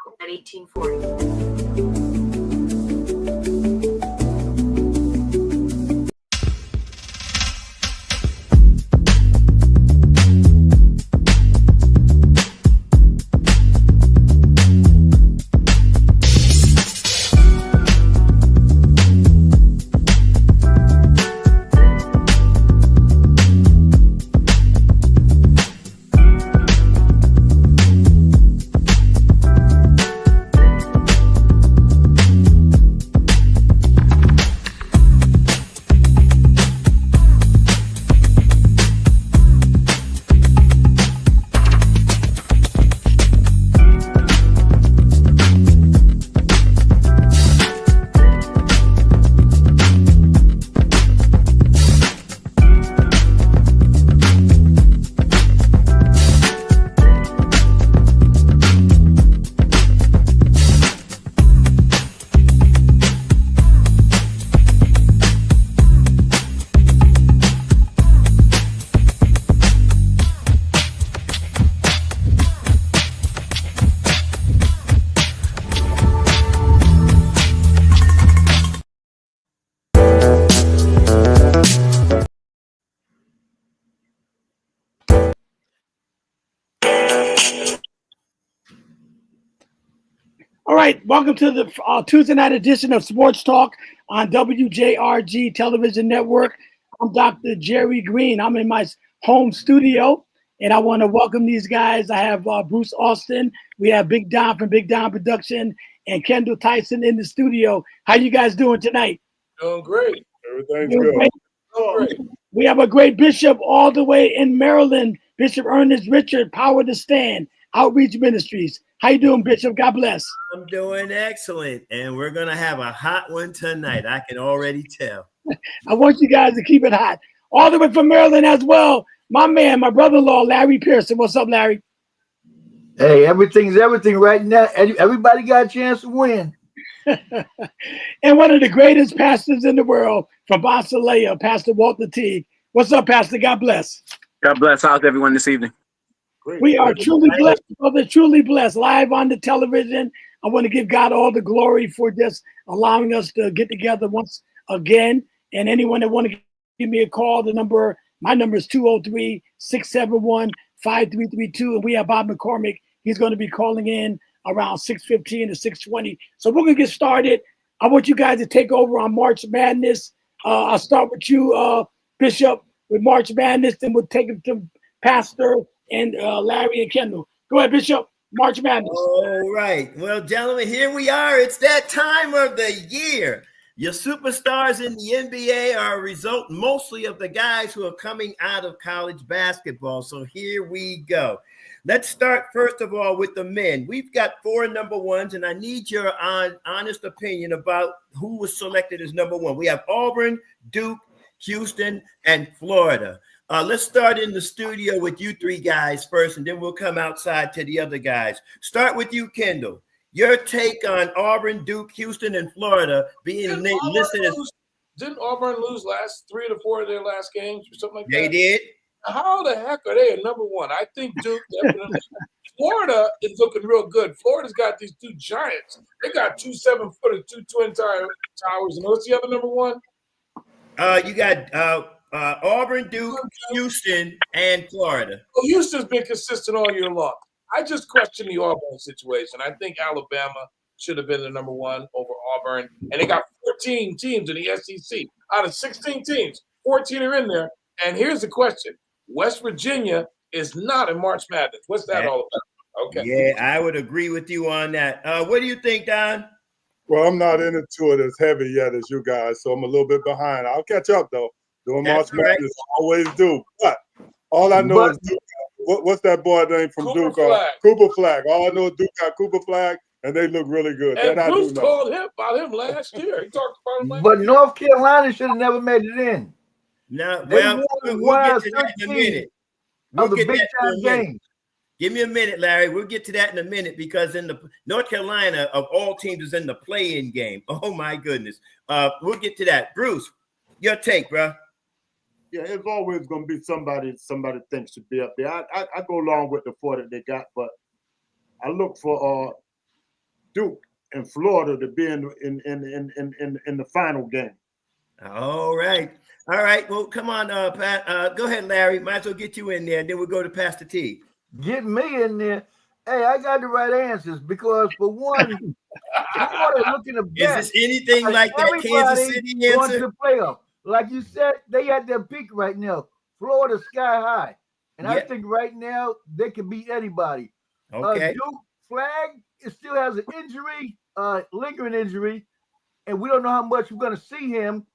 at 1840. All right, welcome to the Tuesday night edition of Sports Talk on WJRG Television Network. I'm Dr. Jerry Green. I'm in my home studio, and I want to welcome these guys. I have Bruce Austin. We have Big Don from Big Don Production and Kendall Tyson in the studio. How you guys doing tonight? Doing great. Everything's good. Great. Great. We have a great bishop all the way in Maryland, Bishop Ernest Richard, Power to Stand, Outreach Ministries. How you doing, Bishop? God bless. I'm doing excellent, and we're going to have a hot one tonight. I can already tell. I want you guys to keep it hot. All the way from Maryland as well, my man, my brother-in-law, Larry Pearson. What's up, Larry? Hey, everything's everything right now. Everybody got a chance to win. And one of the greatest pastors in the world from Basileia, Pastor Walter Teague. What's up, Pastor? God bless. God bless. How's everyone this evening? Great. We are truly blessed, brother, truly blessed. Live on the television. I want to give God all the glory for just allowing us to get together once again. And anyone that want to give me a call, my number is 203-671-5332. And we have Bob McCormick. He's going to be calling in around 6:15 to 6:20. So we're going to get started. I want you guys to take over on March Madness. I'll start with you, Bishop, with March Madness. Then we'll take it to Pastor and Larry and Kendall. Go ahead, Bishop. March Madness. All right. Well, gentlemen, here we are. It's that time of the year. Your superstars in the NBA are a result mostly of the guys who are coming out of college basketball. So here we go. Let's start, first of all, with the men. We've got 4 number ones, and I need your honest opinion about who was selected as number one. We have Auburn, Duke, Houston, and Florida. Let's start in the studio with you three guys first, and then we'll come outside to the other guys. Start with you, Kendall. Your take on Auburn, Duke, Houston, and Florida being listed as... Didn't Auburn lose 3 to 4 of their last games or something like that? They did. How the heck are they at number one? I think Duke definitely. Florida is looking real good. Florida's got these 2 giants. They got 2 7-footer, 2 twin towers. And what's the other number one? You got Auburn, Duke, Houston, and Florida. Well, Houston's been consistent all year long. I just question the Auburn situation. I think Alabama should have been the number one over Auburn. And they got 14 teams in the SEC. Out of 16 teams, 14 are in there. And here's the question. West Virginia is not in March Madness. What's that all about? Okay. Yeah, I would agree with you on that. What do you think, Don? Well, I'm not into it as heavy yet as you guys, so I'm a little bit behind. I'll catch up, though. Doing March Madness, I always do. But all I know is Duke. What's that boy name from Duke? Cooper Flag. All I know is Duke got Cooper Flag, and they look really good. And Bruce told him about him last year. He talked about him last year. But North Carolina should have never made it in. No, well, we'll get to that in a minute. We'll get big time games. Give me a minute, Larry. We'll get to that in a minute because in the North Carolina of all teams is in the play-in game. Oh my goodness. We'll get to that. Bruce, your take, bro. Yeah, it's always going to be somebody thinks should be up there. I go along with the 4 that they got, but I look for Duke and Florida to be in the final game. All right. All right. Well, come on, Pat. Go ahead, Larry. Might as well get you in there, and then we'll go to Pastor T. Get me in there. Hey, I got the right answers because for one, Florida looking the Is best. this anything like that Kansas Everybody City going to answer? the playoff. Like you said, they at their peak right now. Florida sky high. And I Yeah. think right now they can beat anybody. Okay. Duke Flag it still has an injury, lingering injury, and we don't know how much we're going to see him.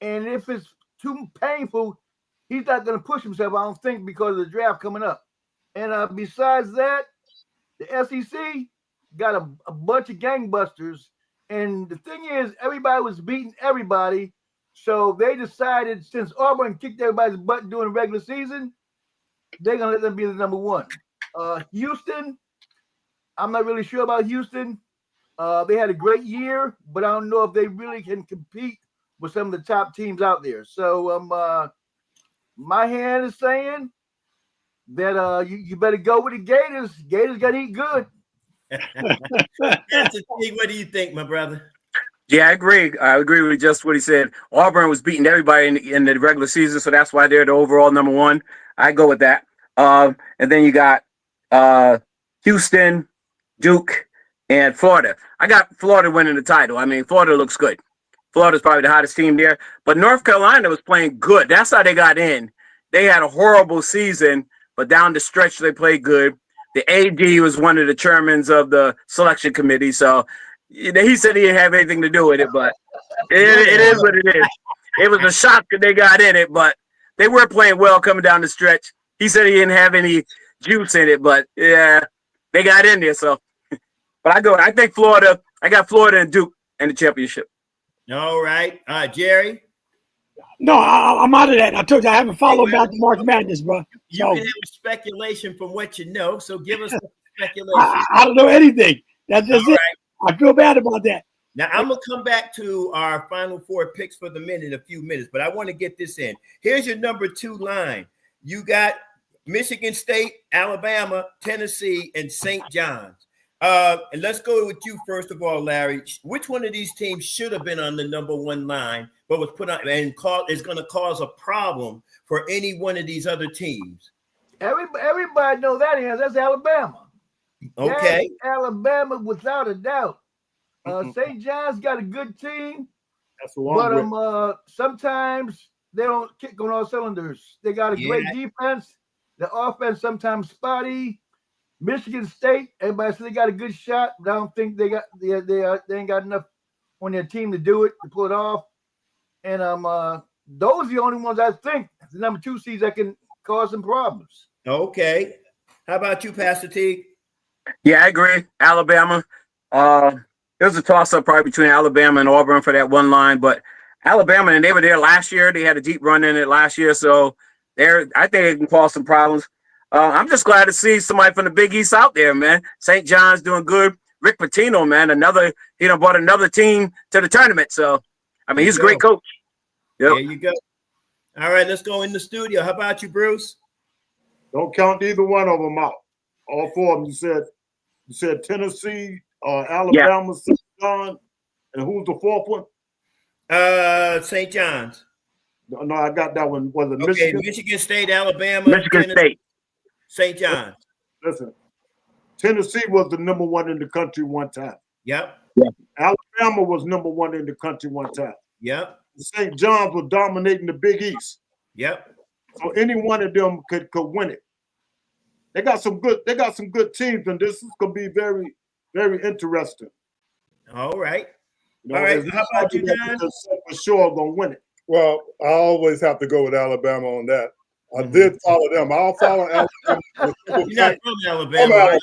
And if it's too painful, he's not going to push himself, I don't think, because of the draft coming up. And besides that, the SEC got a bunch of gangbusters. And the thing is, everybody was beating everybody. So they decided, since Auburn kicked everybody's butt during the regular season, they're going to let them be the number one. Houston, I'm not really sure about Houston. They had a great year, but I don't know if they really can compete with some of the top teams out there. So my hand is saying that you better go with the Gators. Gators got to eat good. Pastor T, what do you think, my brother? Yeah, I agree. I agree with just what he said. Auburn was beating everybody in the regular season, so that's why they're the overall number one. I go with that. And then you got Houston, Duke, and Florida. I got Florida winning the title. I mean, Florida looks good. Florida's probably the hottest team there. But North Carolina was playing good. That's how they got in. They had a horrible season, but down the stretch they played good. The AD was one of the chairmen of the selection committee, so he said he didn't have anything to do with it, but it is what it is. It was a shock that they got in it, but they were playing well coming down the stretch. He said he didn't have any juice in it, but yeah, they got in there. So, but I think Florida. I got Florida and Duke in the championship. All right, Jerry. No, I'm out of that. I told you I haven't followed back to March Madness, bro. You So can have speculation from what you know, so give us speculation. I don't know anything. That's just All it. right. I feel bad about that. Now, I'm going to come back to our final four picks for the minute in a few minutes, but I want to get this in. Here's your number 2 line. You got Michigan State, Alabama, Tennessee, and St. John's. And let's go with you first of all, Larry. Which one of these teams should have been on the number 1 line, but was put on and is going to cause a problem for any one of these other teams? Everybody know that answer. That's Alabama. Okay. That's Alabama without a doubt. St. John's got a good team, That's the one. but sometimes they don't kick on all cylinders. They got a great defense. The offense sometimes spotty. Michigan State, everybody says they got a good shot, but I don't think they ain't got enough on their team to do it, to pull it off. And those are the only ones I think the number 2 seeds that can cause some problems. Okay. How about you, Pastor T? Yeah, I agree. Alabama. It was a toss-up probably between Alabama and Auburn for that 1 line, but Alabama, and they were there last year. They had a deep run in it last year, so I think it can cause some problems. I'm just glad to see somebody from the Big East out there, man. St. John's doing good. Rick Pitino, man, brought another team to the tournament. So, I mean, he's a great coach. Yep. There you go. All right, let's go in the studio. How about you, Bruce? Don't count either one of them out. All 4 of them. You said Tennessee, Alabama, St. John, and who's the 4th one? St. John's. No, I got that one. Was it Okay, Michigan? Michigan State, Alabama, Michigan State. St. John's. Listen, Tennessee was the number 1 in the country one time. Yep. Alabama was number 1 in the country one time. Yep. St. John's was dominating the Big East. Yep. So any one of them could win it. They got some good teams, and this is gonna be very, very interesting. All right. You know, All right. there's How about you, nobody Don? that's for sure gonna win it. Well, I always have to go with Alabama on that. I did follow them. I'll follow Alabama. You're not from I'm Alabama. Alabama. Right?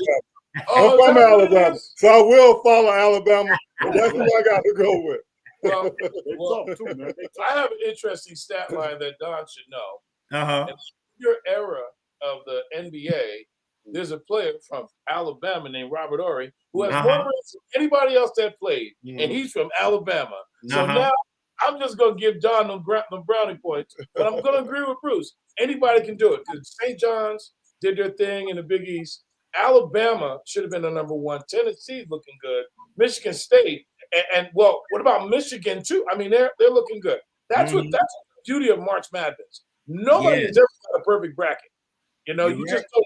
I'm from Alabama, so I will follow Alabama. But that's what I got to go with. Well, They tough too, man. They tough. I have an interesting stat line that Don should know. Uh-huh. In your era of the NBA, there's a player from Alabama named Robert Ory who has more rings than anybody else that played, and he's from Alabama. So now I'm just going to give Don the brownie points, but I'm going to agree with Bruce. Anybody can do it because St. John's did their thing in the Big East. Alabama should have been the number one. Tennessee's looking good. Michigan State, and well, what about Michigan too? I mean, they're looking good. That's what that's the beauty of March Madness. Nobody has ever got a perfect bracket. You know, you just don't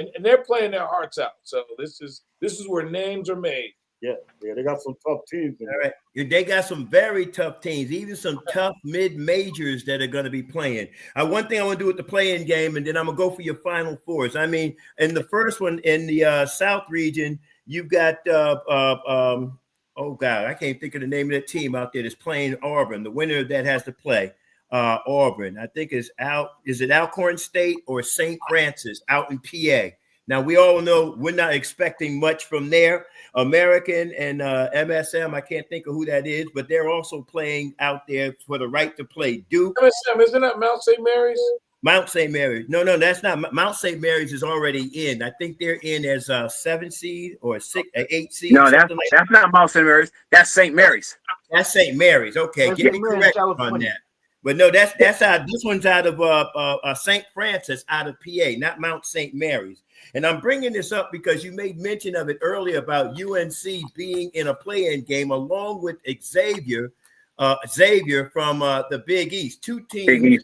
know. And they're playing their hearts out. So this is where names are made. Yeah, they got some tough teams. All right. They got some very tough teams, even some tough mid-majors that are going to be playing. One thing I want to do with the play-in game, and then I'm going to go for your Final Fours. I mean, in the first one, in the South region, you've got, oh, God, I can't think of the name of that team out there that's playing Auburn. The winner of that has to play Auburn. I think is it Alcorn State or St. Francis out in PA? Now, we all know we're not expecting much from there. American and MSM, I can't think of who that is, but they're also playing out there for the right to play Duke. MSM, isn't that Mount St. Mary's? Mount St. Mary's. No, that's not. Mount St. Mary's is already in. I think they're in as a 7 seed or 8 seed. No, that's not Mount St. Mary's. That's St. Mary's. That's St. Mary's. Okay, get me correct on that. But no, that's out. This one's out of St. Francis, out of PA, not Mount St. Mary's. And I'm bringing this up because you made mention of it earlier about UNC being in a play-in game along with Xavier from the Big East. Two teams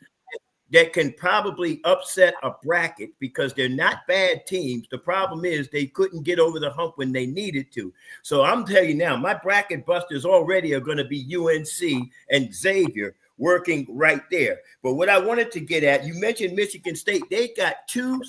that can probably upset a bracket because they're not bad teams. The problem is they couldn't get over the hump when they needed to. So I'm telling you now, my bracket busters already are going to be UNC and Xavier working right there. But what I wanted to get at, you mentioned Michigan State. They got 2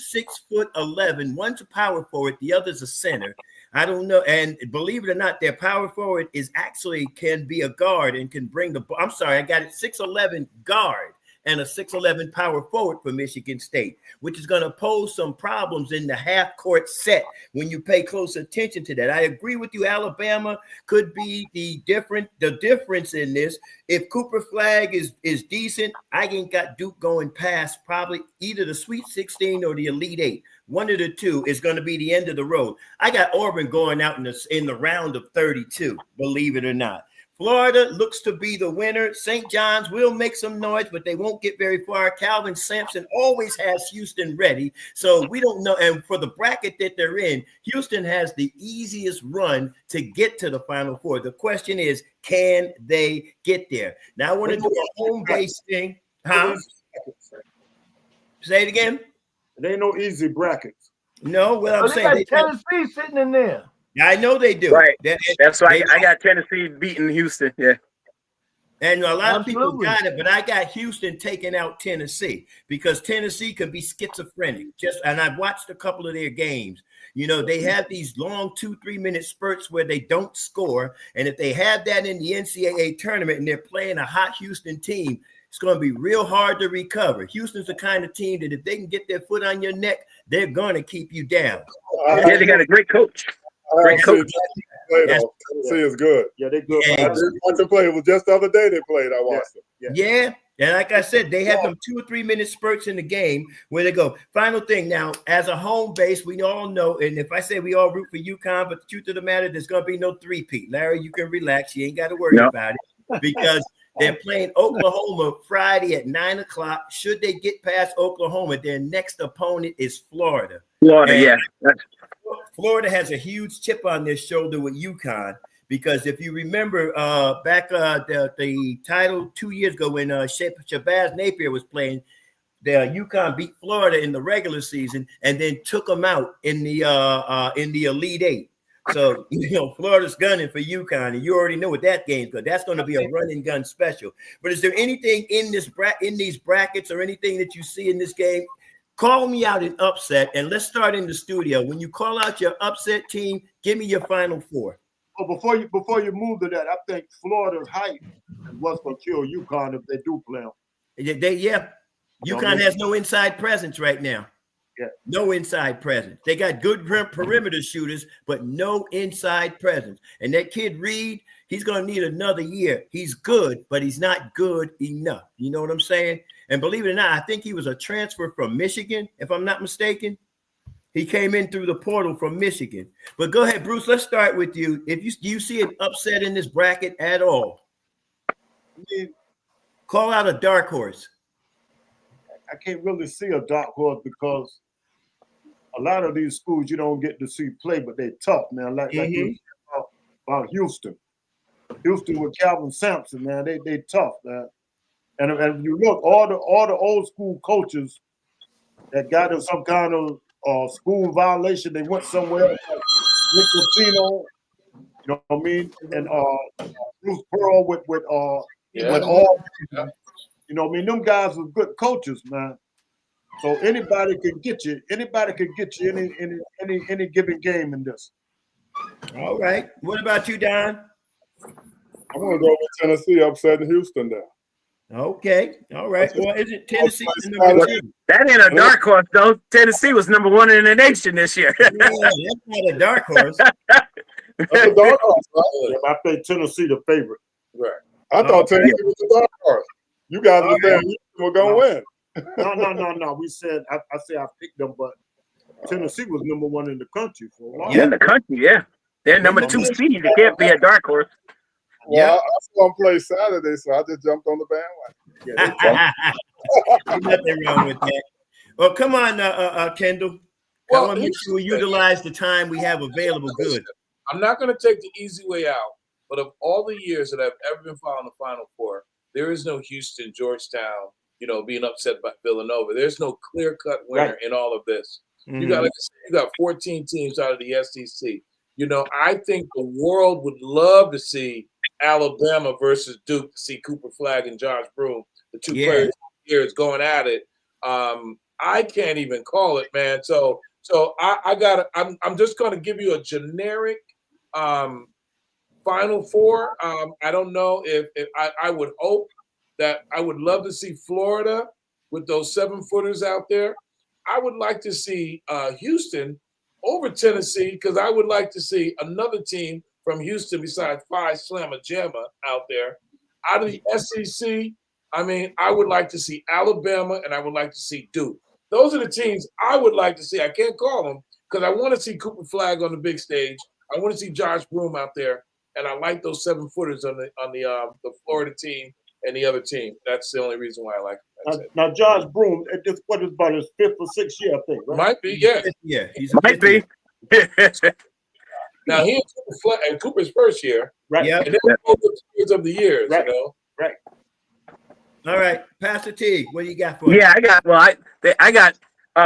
6'11". One's a power forward, the other's a center. I don't know. And believe it or not, their power forward is actually can be a guard and can bring the ball. I'm sorry, I got it 6'11" guard and a 6'11" power forward for Michigan State, which is going to pose some problems in the half-court set when you pay close attention to that. I agree with you. Alabama could be the difference in this. If Cooper Flag is decent, I ain't got Duke going past probably either the Sweet 16 or the Elite 8. One of the two is going to be the end of the road. I got Auburn going out in the round of 32, believe it or not. Florida looks to be the winner. St. John's will make some noise, but they won't get very far. Calvin Sampson always has Houston ready. So we don't know. And for the bracket that they're in, Houston has the easiest run to get to the Final Four. The question is, can they get there? Now I want to do a home base thing. Huh? Say it again. There ain't no easy brackets. No, what I'm saying. They got Tennessee sitting in there. I know they do. Right. That's why I got Tennessee beating Houston. Yeah. And a lot of people got it, but I got Houston taking out Tennessee because Tennessee can be schizophrenic. And I've watched a couple of their games. You know, they have these long 2-3 minute spurts where they don't score. And if they have that in the NCAA tournament and they're playing a hot Houston team, it's going to be real hard to recover. Houston's the kind of team that if they can get their foot on your neck, they're going to keep you down. Yeah, they got a great coach. Great coach. Tennessee is good. Yeah, they good. I watched them play. It was just the other day they played. I watched them. Yeah. And like I said, they have them 2 or 3 minute spurts in the game where they go. Final thing now, as a home base, we all know, and if I say we all root for UConn, but the truth of the matter, there's going to be no three-peat. Larry, you can relax. You ain't got to worry about it because they're playing Oklahoma Friday at 9 o'clock. Should they get past Oklahoma, their next opponent is Florida. Florida has a huge chip on their shoulder with UConn because if you remember back the title 2 years ago when Shabazz Napier was playing, the UConn beat Florida in the regular season and then took them out in the Elite 8. So, you know, Florida's gunning for UConn, and you already know what that game's going. That's going to be a run and gun special. But is there anything in these brackets or anything that you see in this game? Call me out an upset, and let's start in the studio. When you call out your upset team, give me your Final Four. Well, before you move to that, I think Florida's height is what's going to kill UConn if they do play them. UConn has no inside presence right now. Yeah. No inside presence. They got good perimeter shooters, but no inside presence. And that kid Reed, he's going to need another year. He's good, but he's not good enough. You know what I'm saying? And believe it or not, I think he was a transfer from Michigan, if I'm not mistaken. He came in through the portal from Michigan. But go ahead, Bruce. Let's start with you. Do you see an upset in this bracket at all? Call out a dark horse. I can't really see a dark horse because a lot of these schools you don't get to see play, but they're tough, man. Like you said about Houston. Houston with Calvin Sampson, man, they tough, man. And if you look, all the old school coaches that got in some kind of school violation, they went somewhere else, like Rick Pitino, you know what I mean? And Bruce Pearl with all, you know what I mean? Them guys were good coaches, man. So anybody can get you. Anybody can get you any given game in this. All right. What about you, Don? I'm gonna go with Tennessee upsetting Houston there. Okay. All right. Well, isn't Tennessee number 2? That ain't a dark horse, though. Tennessee was number 1 in the nation this year. Yeah, that's not a dark horse. That's a dark horse, right? Yeah, I think Tennessee the favorite. Right. I thought Tennessee was a dark horse. You guys were saying Houston were gonna win. No. We said I picked them, but Tennessee was number 1 in the country for a while. Yeah, in the country, yeah. They're number 2 seed. They can't be a dark horse. Well, I saw them play Saturday, so I just jumped on the bandwagon. There's nothing wrong with that. Well, come on, Kendall. I want to make sure we utilize the time we have available good. I'm not going to take the easy way out, but of all the years that I've ever been following the Final Four, there is no Houston, Georgetown, being upset by Villanova. There's no clear-cut winner in all of this. Mm-hmm. You got 14 teams out of the SEC. I think the world would love to see Alabama versus Duke, to see Cooper Flagg and Josh Broome, the two players here, going at it. I can't even call it, man. So I'm just going to give you a generic Final Four. I don't know if I would hope that I would love to see Florida with those 7-footers out there. I would like to see Houston over Tennessee, because I would like to see another team from Houston besides Phi Slamma Jamma out there. Out of the SEC, I would like to see Alabama and I would like to see Duke. Those are the teams I would like to see. I can't call them because I want to see Cooper Flagg on the big stage. I want to see Josh Broome out there, and I like those 7-footers on the Florida team and the other team. That's the only reason why I like it. Now Josh Broome, what is about his 5th or 6th year, I think, right? Might be, yeah. Yeah, Might be. Now he and Cooper's first year, right? Yeah. And then both the years of the years, right. Right. All right, Pastor T, what do you got for us? Yeah, I got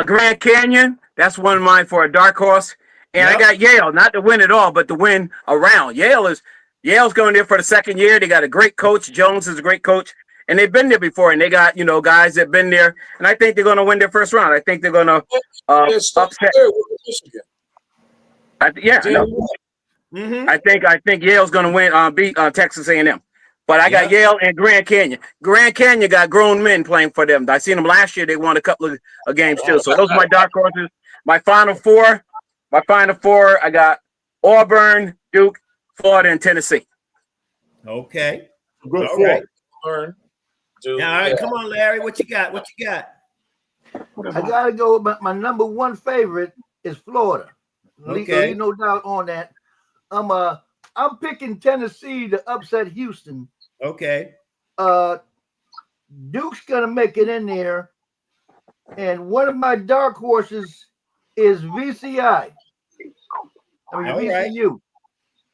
Grand Canyon. That's one of mine for a dark horse, and I got Yale, not to win it all, but to win around. Yale's going there for the 2nd year. They got a great coach. Jones is a great coach. And they've been there before, and they got, guys that have been there. And I think they're going to win their first round. I think they're going to upset. Mm-hmm. I think Yale's going to win, beat Texas A&M. But I got Yale and Grand Canyon. Grand Canyon got grown men playing for them. I seen them last year. They won a couple of games too. So those are my dark horses. My Final Four, I got Auburn, Duke, Florida, and Tennessee. Okay. Good All for right. Auburn, Duke, All right, come on, Larry. What you got? I gotta go with my number 1 favorite is Florida. Okay. No doubt on that. I'm picking Tennessee to upset Houston. Okay. Duke's gonna make it in there, and one of my dark horses is VCI. VCU.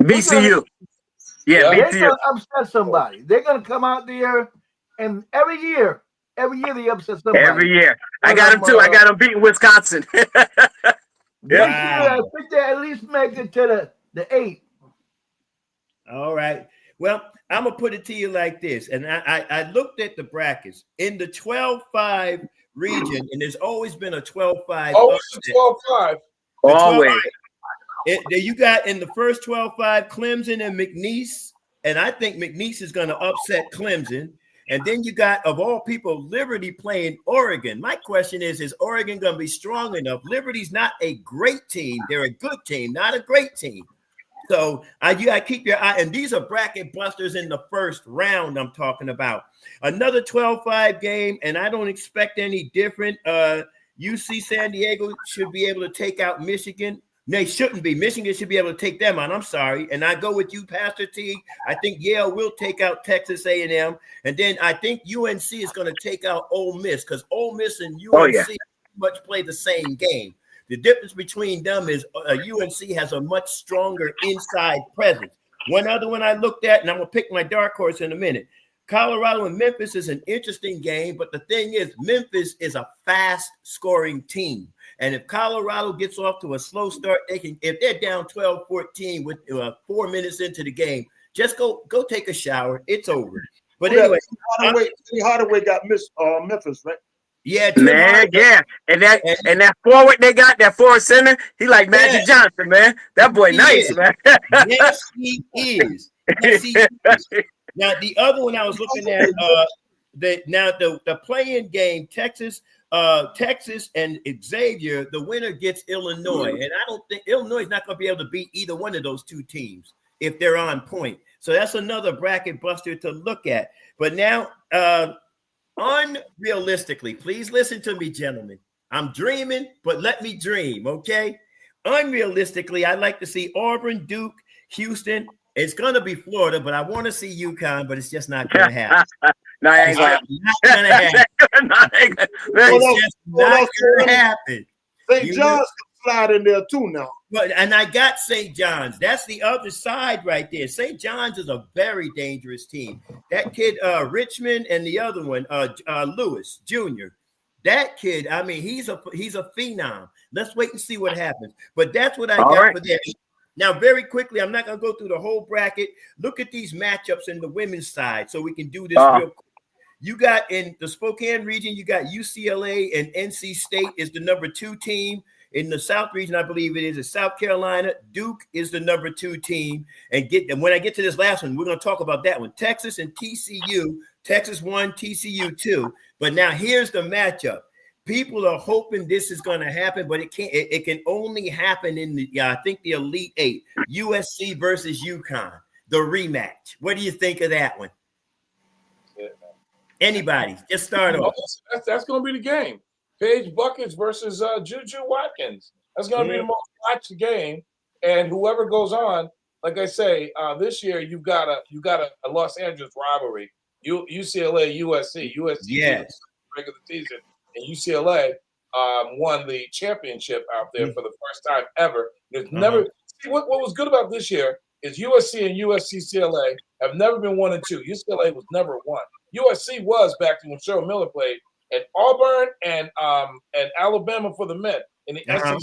VCU. Yeah, They're VCU. gonna upset somebody. They're gonna come out there, and every year they upset somebody. Every year. I got them too. I got them beating Wisconsin. This year, I think they at least make it to the 8. All right. Well, I'm going to put it to you like this. And I looked at the brackets. In the 12-5 region, and there's always been a 12-5. Always 12-5. Always. You got in the first 12-5 Clemson and McNeese. And I think McNeese is going to upset Clemson. And then you got, of all people, Liberty playing Oregon. My question is Oregon going to be strong enough? Liberty's not a great team. They're a good team, not a great team. So you got to keep your eye. And these are bracket busters in the first round I'm talking about. Another 12-5 game, and I don't expect any different. UC San Diego should be able to take out Michigan. They shouldn't be. Michigan should be able to take them on. I'm sorry. And I go with you, Pastor T. I think Yale will take out Texas A&M. And then I think UNC is going to take out Ole Miss, because Ole Miss and UNC much play the same game. The difference between them is UNC has a much stronger inside presence. One other one I looked at, and I'm going to pick my dark horse in a minute. Colorado and Memphis is an interesting game, but the thing is, Memphis is a fast-scoring team. And if Colorado gets off to a slow start, they can. If they're down 12-14 with 4 minutes into the game, just go take a shower. It's over. But anyway, Timmy Hardaway got Memphis, right? Yeah, man, yeah. And that forward they got, that forward center, he like Magic Johnson, man. That boy nice, man. Yes, he is. Yes, he is. Now, the other one I was looking at, the play-in game, Texas and Xavier, the winner gets Illinois. And I don't think Illinois is not going to be able to beat either one of those two teams if they're on point. So that's another bracket buster to look at. But now, unrealistically, please listen to me, gentlemen. I'm dreaming, but let me dream, okay? Unrealistically, I'd like to see Auburn, Duke, Houston. It's going to be Florida, but I want to see UConn, but it's just not going to happen. No, it ain't going to happen. It's just not going to happen. St. John's can slide in there too now. But and I got St. John's. That's the other side right there. St. John's is a very dangerous team. That kid, Richmond, and the other one, Lewis Jr. That kid, I mean, he's a phenom. Let's wait and see what happens. But that's what I got for that. Now, very quickly, I'm not going to go through the whole bracket. Look at these matchups in the women's side so we can do this real quick. You got in the Spokane region, you got UCLA and NC State is the number 2 team. In the South region, I believe it is South Carolina. Duke is the number 2 team. And when I get to this last one, we're going to talk about that one. Texas and TCU. Texas 1, TCU 2. But now here's the matchup. People are hoping this is going to happen, but it can't. It can only happen in the I think the Elite 8. USC versus UConn, the rematch. What do you think of that one? Yeah. Anybody? Just start off. That's going to be the game. Paige Buckets versus Juju Watkins. That's going to be the most watched game. And whoever goes on, like I say, this year you've got a Los Angeles rivalry. UCLA, USC. USC regular season. And UCLA won the championship out there for the first time ever. There's never see what was good about this year is USC and USC-CLA have never been 1 and 2. UCLA was never 1. USC was back when Cheryl Miller played, and Auburn and Alabama for the men in the SEC.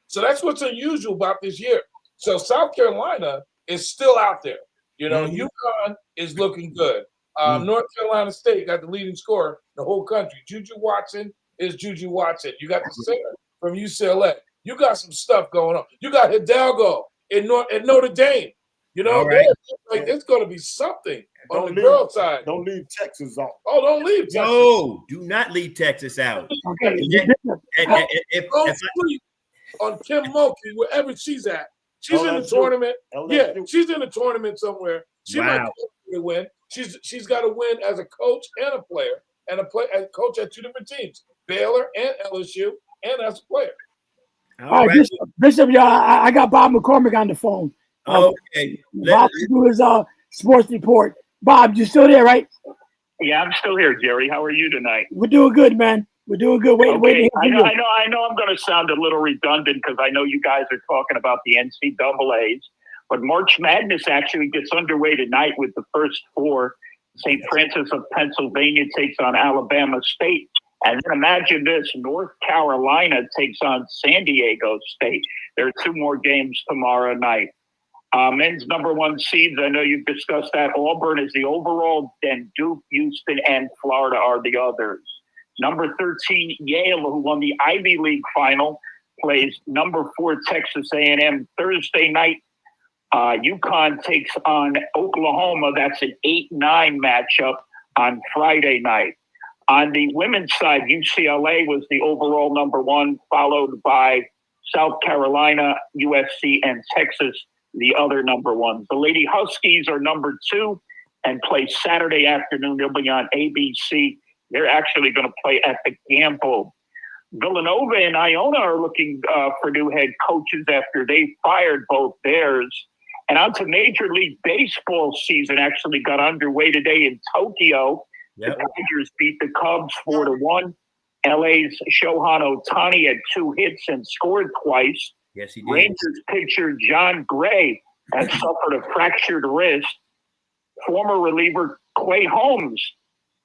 So that's what's unusual about this year. So South Carolina is still out there. You know, UConn is looking good. North Carolina State got the leading scorer in the whole country. Juju Watson is Juju Watson. You got the center from UCLA. You got some stuff going on. You got Hidalgo at Notre Dame. You know, like it's going to be something on the girl side. Don't leave Texas out. Oh, don't leave Texas. No, do not leave Texas out. Okay. Don't sleep on Kim Mulkey, wherever she's at. She's in the tournament. Yeah, she's in the tournament somewhere. She might win. She's got to win as a coach and a player, and a coach at 2 different teams, Baylor and LSU, and as a player. All right, Bishop, y'all, I got Bob McCormick on the phone. Okay. Bob do his sports report. Bob, you still there, right? Yeah, I'm still here, Jerry. How are you tonight? We're doing good, man. We're doing good. Wait. I know I'm going to sound a little redundant because I know you guys are talking about the NCAAs, but March Madness actually gets underway tonight with the first 4. St. Francis of Pennsylvania takes on Alabama State. And then imagine this, North Carolina takes on San Diego State. There are 2 more games tomorrow night. Men's number 1 seeds, I know you've discussed that. Auburn is the overall, then Duke, Houston, and Florida are the others. Number 13, Yale, who won the Ivy League final, plays number 4, Texas A&M Thursday night. UConn takes on Oklahoma. That's an 8-9 matchup on Friday night. On the women's side, UCLA was the overall number 1, followed by South Carolina, USC, and Texas, the other number 1s. The Lady Huskies are number 2 and play Saturday afternoon. They'll be on ABC. They're actually going to play at the Gamble. Villanova and Iona are looking for new head coaches after they fired both theirs. And on to Major League Baseball season actually got underway today in Tokyo. The Tigers beat the Cubs 4-1. LA's Shohei Ohtani had 2 hits and scored twice. Yes, he did. Rangers pitcher John Gray has suffered a fractured wrist. Former reliever Clay Holmes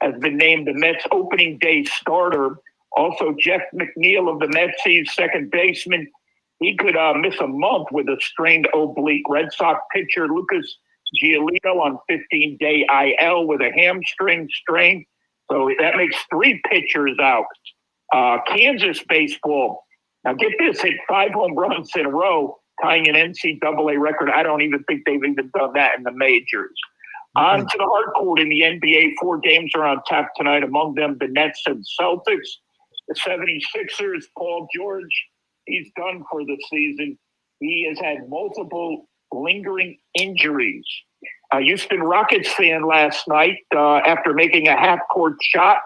has been named the Mets opening day starter. Also, Jeff McNeil of the Mets' second baseman, he could miss a month with a strained oblique. Red Sox pitcher Lucas Giolito on 15-day IL with a hamstring strain. So that makes 3 pitchers out. Kansas baseball, now get this, hit 5 home runs in a row, tying an NCAA record. I don't even think they've even done that in the majors. On to the hard court in the NBA. 4 games are on tap tonight, among them the Nets and Celtics. The 76ers, Paul George, he's done for the season. He has had multiple lingering injuries. Houston Rockets fan last night, after making a half-court shot,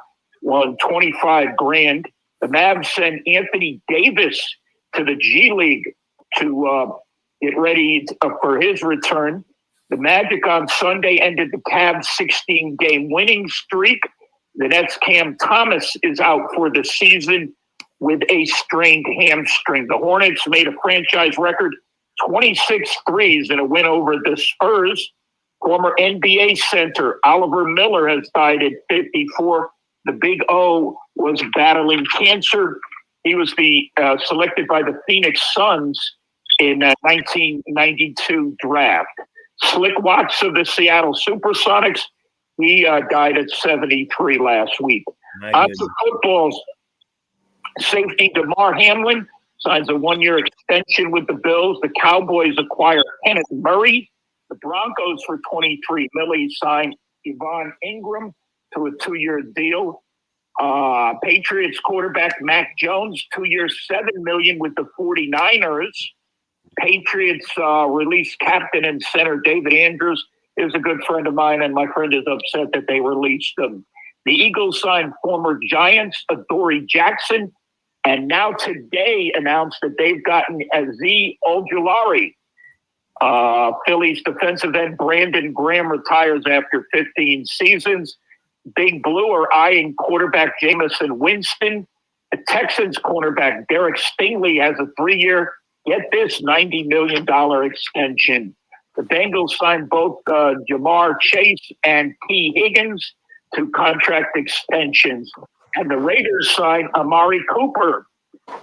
won $25,000. The Mavs sent Anthony Davis to the G League to get ready for his return. The Magic on Sunday ended the Cavs' 16-game winning streak. The Nets' Cam Thomas is out for the season with a strained hamstring. The Hornets made a franchise record 26 threes in a win over the Spurs. Former NBA center Oliver Miller has died at 54. The Big O was battling cancer. He was selected by the Phoenix Suns in 1992 draft. Slick Watts of the Seattle Supersonics, he died at 73 last week. On to football's safety DeMar Hamlin signs a 1-year extension with the Bills. The Cowboys acquire Kenneth Murray. The Broncos for $23 million signed Yvonne Ingram to a 2-year deal. Patriots quarterback Mac Jones, 2 years, $7 million with the 49ers. Patriots released captain and center David Andrews. Is a good friend of mine, and my friend is upset that they released him. The Eagles signed former Giants Adoree Jackson, and now today announced that they've gotten Azeez Ojulari. Phillies defensive end Brandon Graham retires after 15 seasons. Big Blue are eyeing quarterback Jameson Winston. The Texans cornerback Derek Stingley has a 3-year, get this, $90 million extension. The Bengals signed both Jamar Chase and T. Higgins to contract extensions. And the Raiders signed Amari Cooper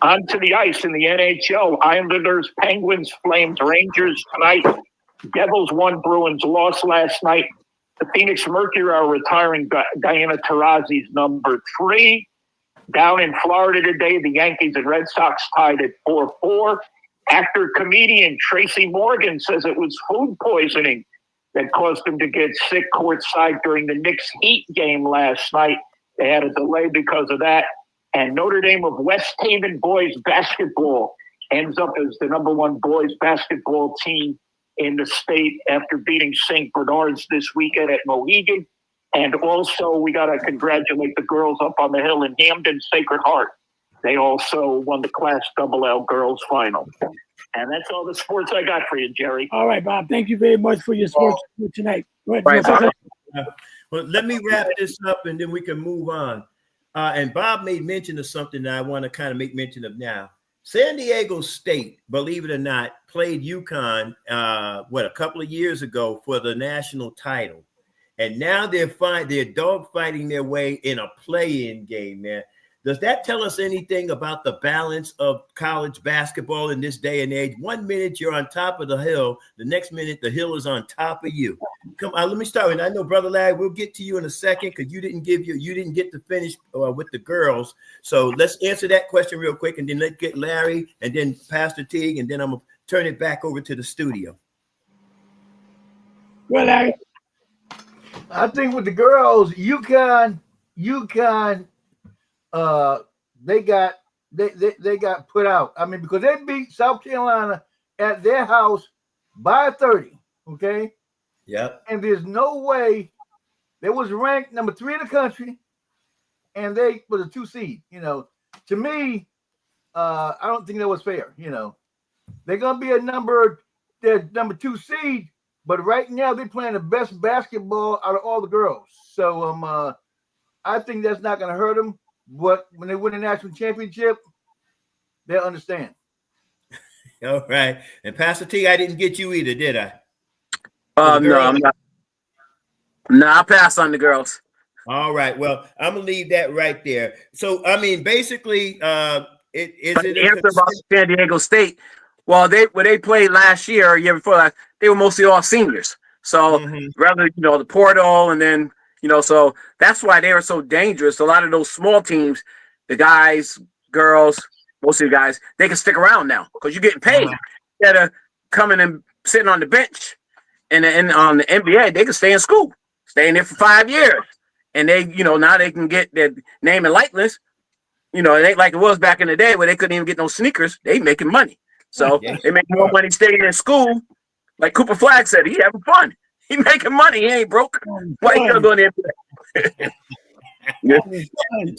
onto the ice in the NHL. Islanders, Penguins, Flames, Rangers tonight. Devils won, Bruins lost last night. The Phoenix Mercury are retiring Diana Taurasi's number 3. Down in Florida today, the Yankees and Red Sox tied at 4-4. Actor-comedian Tracy Morgan says it was food poisoning that caused him to get sick courtside during the Knicks-Heat game last night. They had a delay because of that. And Notre Dame of West Haven boys basketball ends up as the number 1 boys basketball team in the state after beating St. Bernard's this weekend at Mohegan. And also, we got to congratulate the girls up on the hill in Hamden, Sacred Heart. They also won the Class XXL girls final. And that's all the sports I got for you, Jerry. All right, Bob. Thank you very much for your sports tonight. Go ahead. Right, Bob. Well, let me wrap this up and then we can move on. And Bob made mention of something that I want to kind of make mention of now. San Diego State, believe it or not, played UConn, a couple of years ago for the national title. And now they're dogfighting their way in a play-in game, man. Does that tell us anything about the balance of college basketball in this day and age? 1 minute you're on top of the hill, the next minute the hill is on top of you. Come on, let me start. And I know, Brother Larry, we'll get to you in a second because you didn't get to finish with the girls. So let's answer that question real quick, and then let's get Larry and then Pastor Teague, and then I'm gonna turn it back over to the studio. Well, Larry. I think with the girls, UConn, they got put out. I mean, because they beat South Carolina at their house by 30. Okay. Yep. And there's no way they was ranked number 3 in the country, and they was a 2 seed. You know, to me, I don't think that was fair. You know, they're gonna be number 2 seed, but right now they're playing the best basketball out of all the girls. So I think that's not gonna hurt them. But when they win the national championship, they'll understand. All right. And Pastor T, I didn't get you either, did I? No, I'm not. Nah, I pass on the girls. All right. Well, I'm gonna leave that right there. So, I mean, basically, The answer about San Diego State. Well, when they played last year or year before that, they were mostly all seniors. So rather, the portal, and then so that's why they were so dangerous. A lot of those small teams, the guys, girls, most of the guys, they can stick around now because you're getting paid. Instead of coming and sitting on the bench, and on the NBA, they can stay in school, stay in there for 5 years, and they, now they can get their name and likeness. It ain't like it was back in the day where they couldn't even get no sneakers. They making money. So they make more money staying in school. Like Cooper Flagg said, he having fun. He making money. He ain't broke. Why you going there?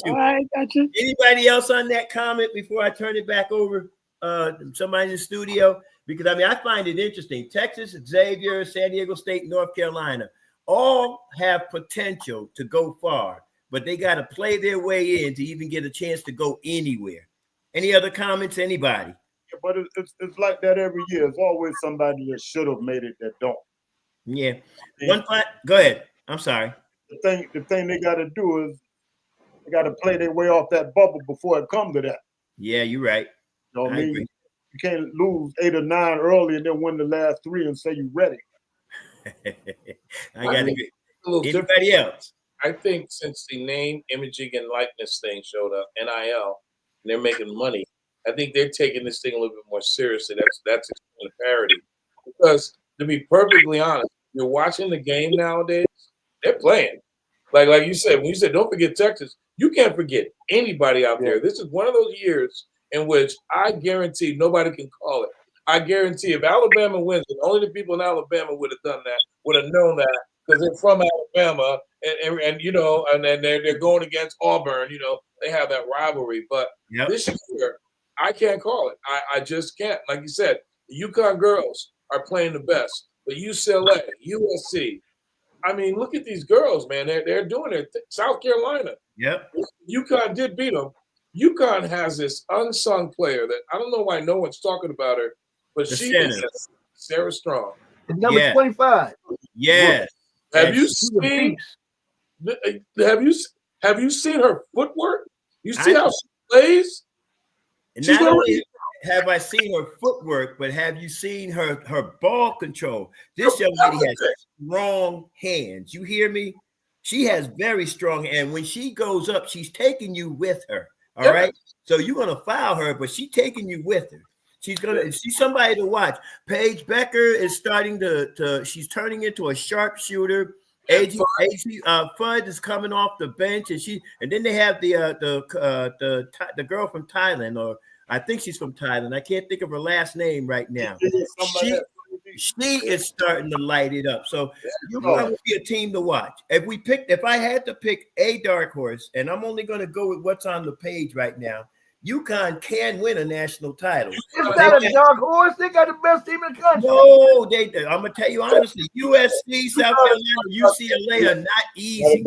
All right, gotcha. Anybody else on that comment before I turn it back over to somebody in the studio? Because, I mean, I find it interesting. Texas, Xavier, San Diego State, North Carolina, all have potential to go far, but they got to play their way in to even get a chance to go anywhere. Any other comments, anybody? Yeah, but it's like that every year. It's always somebody that should have made it that don't. Yeah. Go ahead. I'm sorry. The thing they got to do is they got to play their way off that bubble before it comes to that. Yeah, you're right. You know what I mean? Agree. You can't lose 8 or 9 early and then win the last 3 and say you're ready. I got to agree. Anybody else? I think since the name, imaging, and likeness thing showed up, NIL, and they're making money, I think they're taking this thing a little bit more seriously. That's a parity. Because to be perfectly honest, you're watching the game nowadays, they're playing. Like you said, when you said don't forget Texas, you can't forget anybody out there. This is one of those years in which I guarantee nobody can call it. I guarantee if Alabama wins, and only the people in Alabama would have done that, would have known that, because they're from Alabama, and then they're going against Auburn. They have that rivalry. But this year, I can't call it. I just can't. Like you said, the UConn girls are playing the best. But UCLA, USC, I mean, look at these girls, man. They're doing it. South Carolina. Yep. UConn did beat them. UConn has this unsung player that I don't know why no one's talking about her, but she is Sarah Strong. Number 25. Yes. Have you seen her footwork? You see how she plays? Not only have I seen her footwork, but have you seen her ball control? This young lady has strong hands. You hear me? She has very strong hands. When she goes up, she's taking you with her. All right. So you're gonna foul her, but she's taking you with her. She's somebody to watch. Paige Becker is starting she's turning into a sharpshooter. AG Fudd is coming off the bench, and then they have the girl from Thailand, or I think she's from Thailand. I can't think of her last name right now. She is starting to light it up. So UConn will be a team to watch. If I had to pick a dark horse, and I'm only going to go with what's on the page right now, UConn can win a national title. It's not a dark horse. They got the best team in the country. No, I'm going to tell you honestly, USC, South Carolina, UCLA are not easy.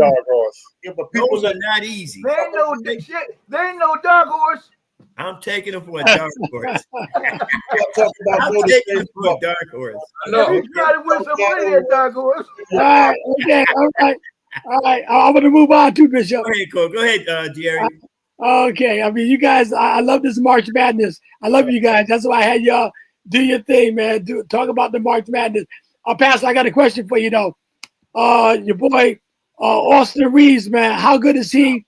Those are not easy. They ain't no dark horse. I'm taking them for a dark horse. I'm taking them for a dark horse. No, you try to win some money, that dark horse. All right, okay, all right. I'm going to move on to Bishop. Go ahead, Cole. Go ahead, Jerry. Okay, I mean, you guys, I love this March Madness. I love you guys. That's why I had y'all do your thing, man. Talk about the March Madness. Pastor, I got a question for you, though. Your boy, Austin Reeves, man, how good is he?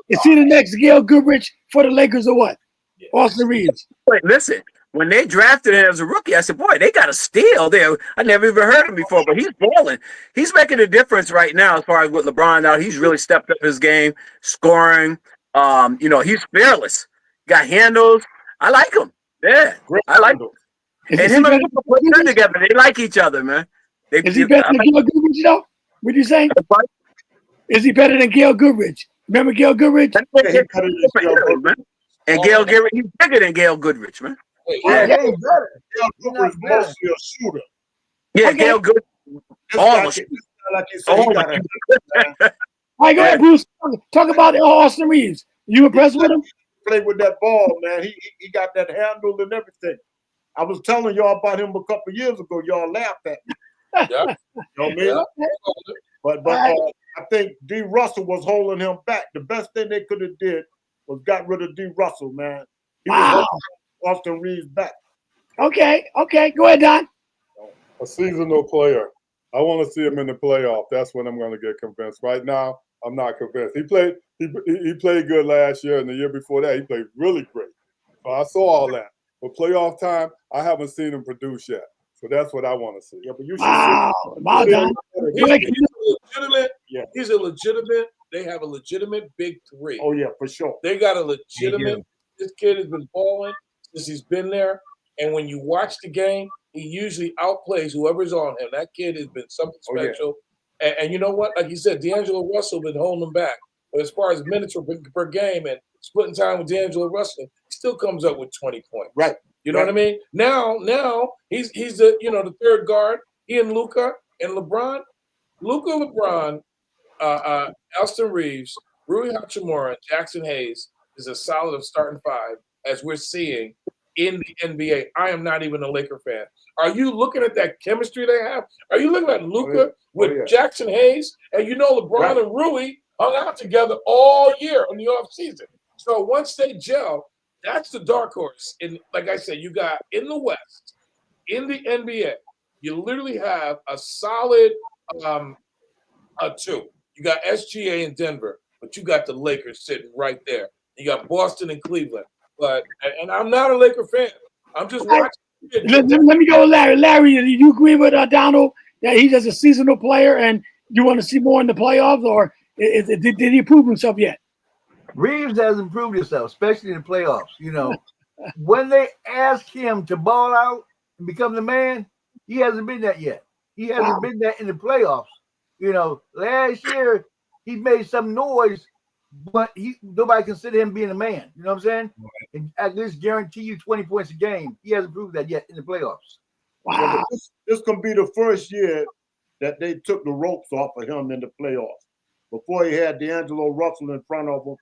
Is he the next Gail Goodrich for the Lakers or what? Yes. Austin Reeves. Wait, listen. When they drafted him as a rookie, I said, boy, they got a steal there. I never even heard him before, but he's balling. He's making a difference right now as far as with LeBron out. He's really stepped up his game, scoring. He's fearless. Got handles. I like him. Yeah, I like him. And him and Luka put them together. They like each other, man. Is he better than Gail Goodrich, though? What do you say? Is he better than Gail Goodrich? Remember Gail Goodrich? And Gail Goodrich, he's bigger than Gail Goodrich, man. Yeah, he's better. Gail Goodrich mostly a shooter. Yeah, Gail Goodrich. Like you said, right, go ahead, Bruce. Talk about Austin Reeves. You impressed with him? Played with that ball, man. He got that handle and everything. I was telling y'all about him a couple of years ago. Y'all laughed at me. Yeah. You know what I mean? Yeah. But I think D. Russell was holding him back. The best thing they could have did was got rid of D. Russell, man. He was holding Austin Reeves back. Okay. Go ahead, Don. A seasonal player. I want to see him in the playoff. That's when I'm going to get convinced. Right now, I'm not convinced. He played good last year, and the year before that, he played really great. So I saw all that. But playoff time, I haven't seen him produce yet. So that's what I want to see. Yeah, but you should Wow, Don. He's a legitimate. They have a legitimate big three. Oh yeah, for sure. They got a legitimate. This kid has been balling since he's been there, and when you watch the game, he usually outplays whoever's on him. That kid has been something special. And you know what? Like you said, D'Angelo Russell been holding him back. But as far as minutes per game and splitting time with D'Angelo Russell, he still comes up with 20 points. Right. You know what I mean? Now he's the the third guard. He and Luka and LeBron. Luka, LeBron, Austin Reeves, Rui Hachimura, and Jackson Hayes is a solid of starting five, as we're seeing in the NBA. I am not even a Laker fan. Are you looking at that chemistry they have? Are you looking at Luka with Jackson Hayes? And LeBron and Rui hung out together all year in the offseason. So once they gel, that's the dark horse. And like I said, you got in the West, in the NBA, you literally have a solid two. You got SGA in Denver, but you got the Lakers sitting right there. You got Boston and Cleveland. And I'm not a Laker fan. I'm just watching. Let me go with Larry. Larry, do you agree with Donald that he's just a seasonal player and you want to see more in the playoffs, or did he prove himself yet? Reeves has improved himself, especially in the playoffs. When they ask him to ball out and become the man, he hasn't been that yet. He hasn't been that in the playoffs. Last year he made some noise, but nobody considered him being a man. You know what I'm saying? And at least guarantee you 20 points a game. He hasn't proved that yet in the playoffs. Wow. Yeah, this can be the first year that they took the ropes off of him in the playoffs. Before he had D'Angelo Russell in front of him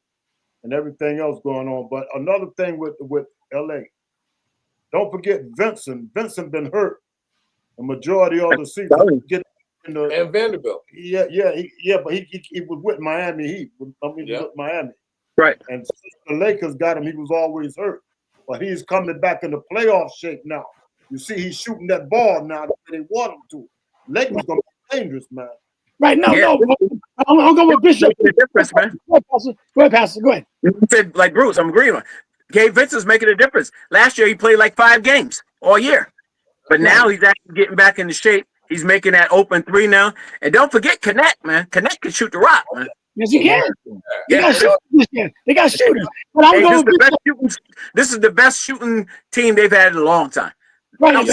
and everything else going on. But another thing with LA, don't forget Vincent. Vincent been hurt the majority of the season. And Vanderbilt. Yeah, but he was with Miami Heat. With Miami. Right. And the Lakers got him. He was always hurt. But he's coming back in the playoff shape now. You see, he's shooting that ball now that they want him to. Lakers going to be dangerous, man. Right, no. I'm going with Bishop. Making a difference, man. Go ahead, Pastor. Go ahead. You said, like Bruce, I'm agreeing with. Gabe Vincent's making a difference. Last year, he played like 5 games all year. But now he's actually getting back into shape. He's making that open three now. And don't forget Connect, man. Connect can shoot the rock, man. Yes, he can. They got shooters. But I'm going this is the best shooting team they've had in a long time. Right.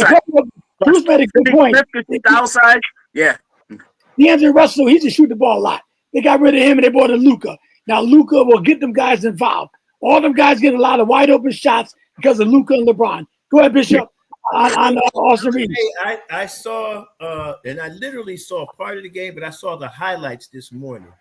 Bruce made a good point. Outside, yeah. D'Angelo Russell, he just shoot the ball a lot. They got rid of him and they brought in Luka. Now Luka will get them guys involved. All them guys get a lot of wide open shots because of Luka and LeBron. Go ahead, Bishop. On Austin Reeves. I saw, and I literally saw part of the game, but I saw the highlights this morning.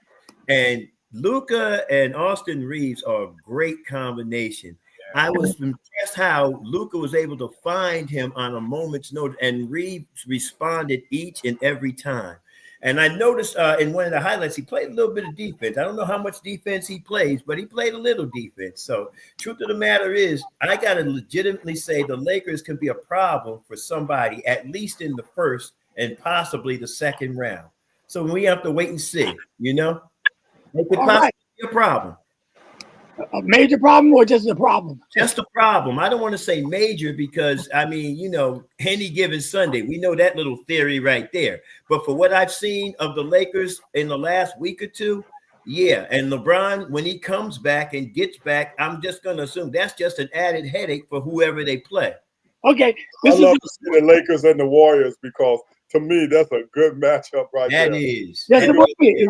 And Luka and Austin Reeves are a great combination. I was impressed how Luka was able to find him on a moment's notice, and Reeves responded each and every time. And I noticed in one of the highlights, he played a little bit of defense. I don't know how much defense he plays, but he played a little defense. So truth of the matter is, I got to legitimately say the Lakers can be a problem for somebody, at least in the first and possibly the second round. So we have to wait and see, It could possibly be a problem. A major problem or just a problem? Just a problem. I don't want to say major because, any given Sunday, we know that little theory right there. But for what I've seen of the Lakers in the last week or two, yeah. And LeBron, when he comes back and gets back, I'm just going to assume that's just an added headache for whoever they play. Okay. I love to see the Lakers and the Warriors because, to me, that's a good matchup right there. That is. It'll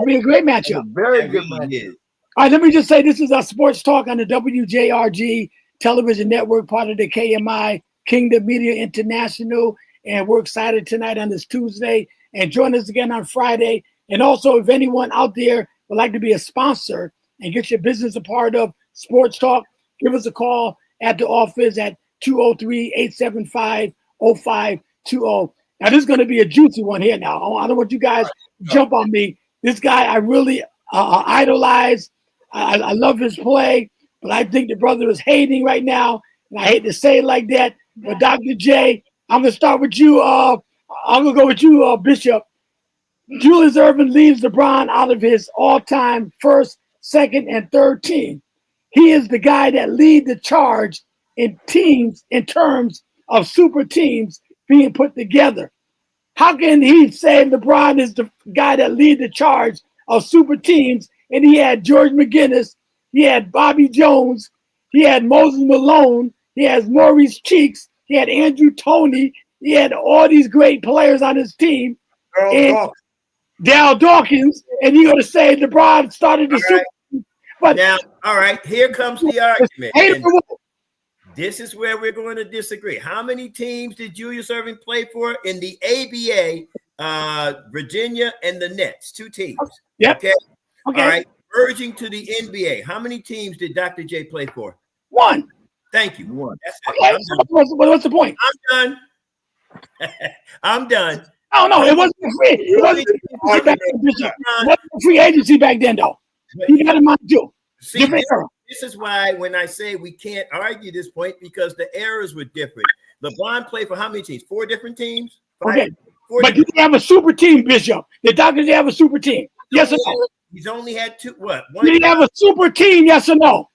be a great matchup. Very good matchup. All right, let me just say this is our sports talk on the WJRG television network, part of the KMI Kingdom Media International. And we're excited tonight on this Tuesday. And join us again on Friday. And also, if anyone out there would like to be a sponsor and get your business a part of Sports Talk, give us a call at the office at 203-875-0520. Now, this is going to be a juicy one here now. I don't want you guys to jump on me. This guy I really idolize. I love his play, but I think the brother is hating right now. And I hate to say it like that, but Dr. J, I'm going to start with you. I'm going to go with you, Bishop. Julius Erving leaves LeBron out of his all-time first, second, and third team. He is the guy that lead the charge in teams in terms of super teams being put together. How can he say LeBron is the guy that lead the charge of super teams? And he had George McGinnis, he had Bobby Jones, he had Moses Malone, he has Maurice Cheeks, he had Andrew Toney, he had all these great players on his team. Darryl Dawkins, and you're going to say LeBron started the super team. But now, all right, here comes the argument. This is where we're going to disagree. How many teams did Julius Erving play for in the ABA? Virginia and the Nets, 2 teams. Yep. Okay. All right. Merging to the NBA. How many teams did Dr. J play for? 1. Thank you. 1. That's it. Okay. What's the point? I'm done. I'm done. Oh no, it wasn't free. It wasn't free agency back then, though. You got in mind too. See, this is why when I say we can't argue this point, because the eras were different. LeBron played for how many teams? 4 different teams? 5? Okay. But did he have a super team, Bishop? Did Dr. J have a super team? Yes or no? He's only had 2. What? Did he have a super team? Yes or no?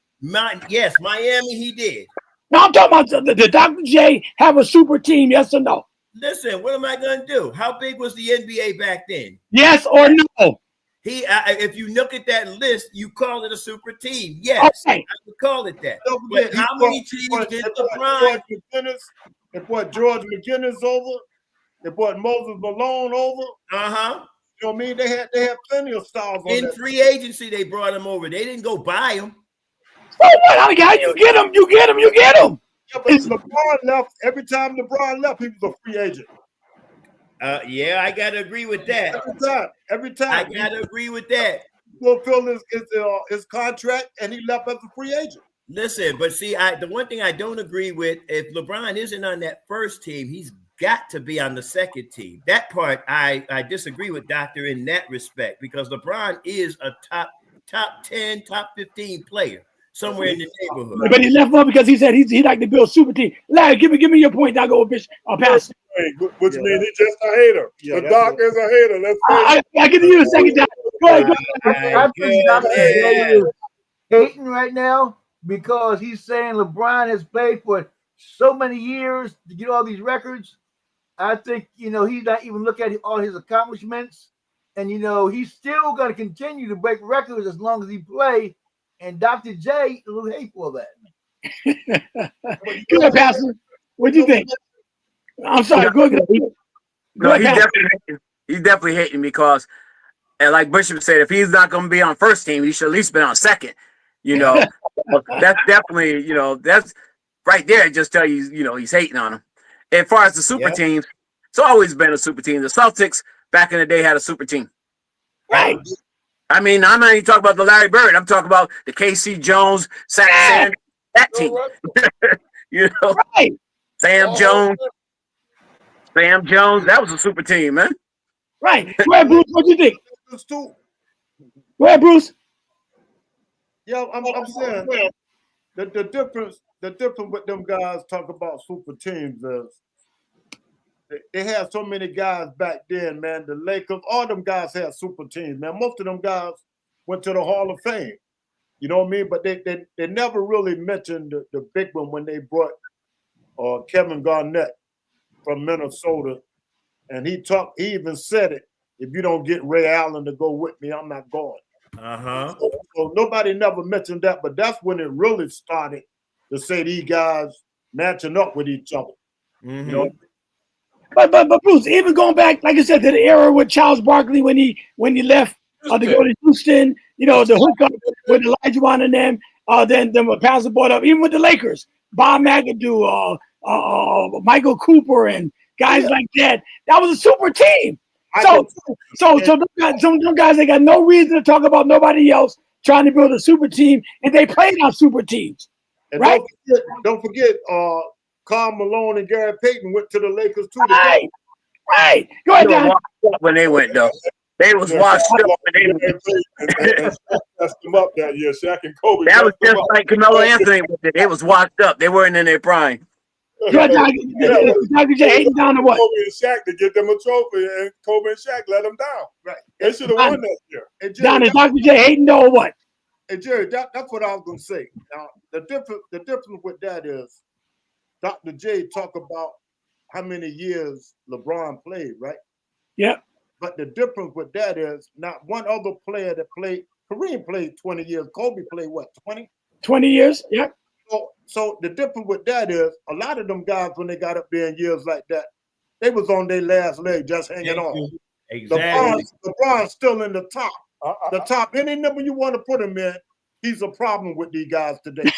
Yes, Miami, he did. Now I'm talking about did Dr. J have a super team? Yes or no? Listen, what am I going to do? How big was the NBA back then? Yes or no? If you look at that list, you call it a super team. Yes, okay. I would call it that. But how many teams did LeBron? They brought George McGinnis over. They brought Moses Malone over. Uh-huh. You know what I mean? They had plenty of stars on in free agency. They brought him over. They didn't go buy him. So what? How you get him? You get him. You get him. Yeah, but LeBron left. Every time LeBron left, he was a free agent. Yeah, I gotta agree with that. Every time. I gotta agree with that. He fulfilled his contract, and he left as a free agent. Listen, but see, the one thing I don't agree with, if LeBron isn't on that first team, he's got to be on the second team. That part, I disagree with Doctor in that respect, because LeBron is a top 10, top 15 player somewhere in the neighborhood. But he left off because he said he'd like to build super team. Larry, give me your point. I'll go with Bishop. Pass. Which means he's just a hater. The Doc is a hater. Let's I give you a second time. Go ahead. I think Dr. J is hating right now because he's saying LeBron has played for so many years to get all these records. I think, he's not even looking at all his accomplishments. And, he's still going to continue to break records as long as he plays. And Dr. J, a little hateful of that. Go ahead, Pastor. What do you think? I'm sorry. Go ahead. No, he's definitely hating because, and like Bishop said, if he's not going to be on first team, he should at least be on second. That's definitely, that's right there. It just tell you, he's hating on him. As far as the super teams, it's always been a super team. The Celtics back in the day had a super team. Right. I mean, I'm not even talking about the Larry Bird. I'm talking about the KC Jones, that team. Right. Sam Jones. That was a super team, man. Right. Go ahead, Bruce. What do you think? Go ahead, Bruce. Yeah, I'm saying the difference with them guys talk about super teams is they had so many guys back then, man. The Lakers, all them guys had super teams, man. Most of them guys went to the Hall of Fame. You know what I mean? But they never really mentioned the big one when they brought Kevin Garnett from Minnesota. And he even said it, if you don't get Ray Allen to go with me, I'm not going. Uh-huh. So nobody never mentioned that, but that's when it really started to say these guys matching up with each other. Mm-hmm. But Bruce, even going back, like I said, to the era with Charles Barkley when he left to go to Houston, the hookup with Elijah Wan and them, then the Pastor brought up, even with the Lakers, Bob McAdoo, Michael Cooper, and guys like that. That was a super team. So some guys, they got no reason to talk about nobody else trying to build a super team, and they played on super teams, And right? don't forget, Karl Malone and Gary Payton went to the Lakers too. Right. Go ahead, They were Don. washed up when they went though. They was washed up when they went. And Shaq messed them up that year. Shaq and Kobe. That was messed them just up. like Carmelo Anthony. They was washed up. They weren't in their prime. Go ahead, Dr. J hating down to what? Kobe and Shaq to get them a trophy, and Kobe and Shaq let them down. Right. They should have won that year. And Jerry, Don, is Dr. J hating though or what? and Jerry, that's what I was gonna say. Now, the difference with that is Dr. J talk about how many years LeBron played, right? Yep. But the difference with that is not one other player that played. Kareem played 20 years. Kobe played what, 20? 20 years. Yep. So the difference with that is a lot of them guys, when they got up there in years like that, they was on their last leg just hanging on. Exactly. LeBron's still in the top. The top, any number you want to put him in, he's a problem with these guys today.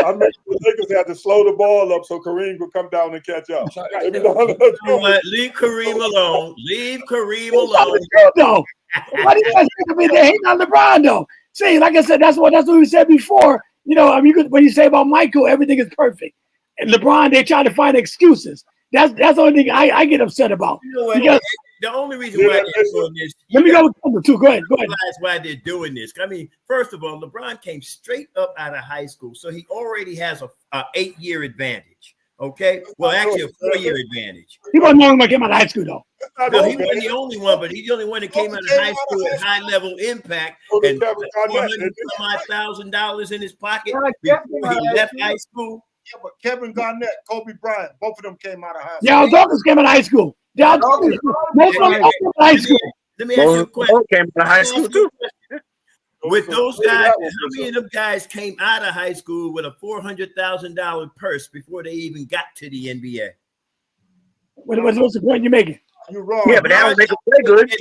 I mean, the Lakers had to slow the ball up so Kareem could come down and catch up. You know what? Leave Kareem alone. Leave Kareem alone. Though. Why do you guys think of it? They hate on LeBron though. See, like I said, that's what we said before. You know, I mean, when you say about Michael, everything is perfect. And LeBron, they try to find excuses. That's the only thing I get upset about. You know what? Because, the only reason why they're doing this. let me go with number two. Go ahead. Realize why they're doing this. I mean, first of all, LeBron came straight up out of high school, so he already has a 8-year advantage. Okay, well, actually a 4-year advantage. He wasn't the only one that came out of high school though. No, he wasn't the only one, but he's the only one that came out of high school at high level impact and $400,000 in his pocket before he left high school. Yeah, but Kevin Garnett, Kobe Bryant, both of them came out of high school. Yeah, Dawkins came out of high school. Most of them came out of high school. Let me ask you a question. Came out of high school too. With those guys, how many of them guys came out of high school with a $400,000 purse before they even got to the NBA? What's the point you're making? You're wrong. Yeah, but that don't make them play good.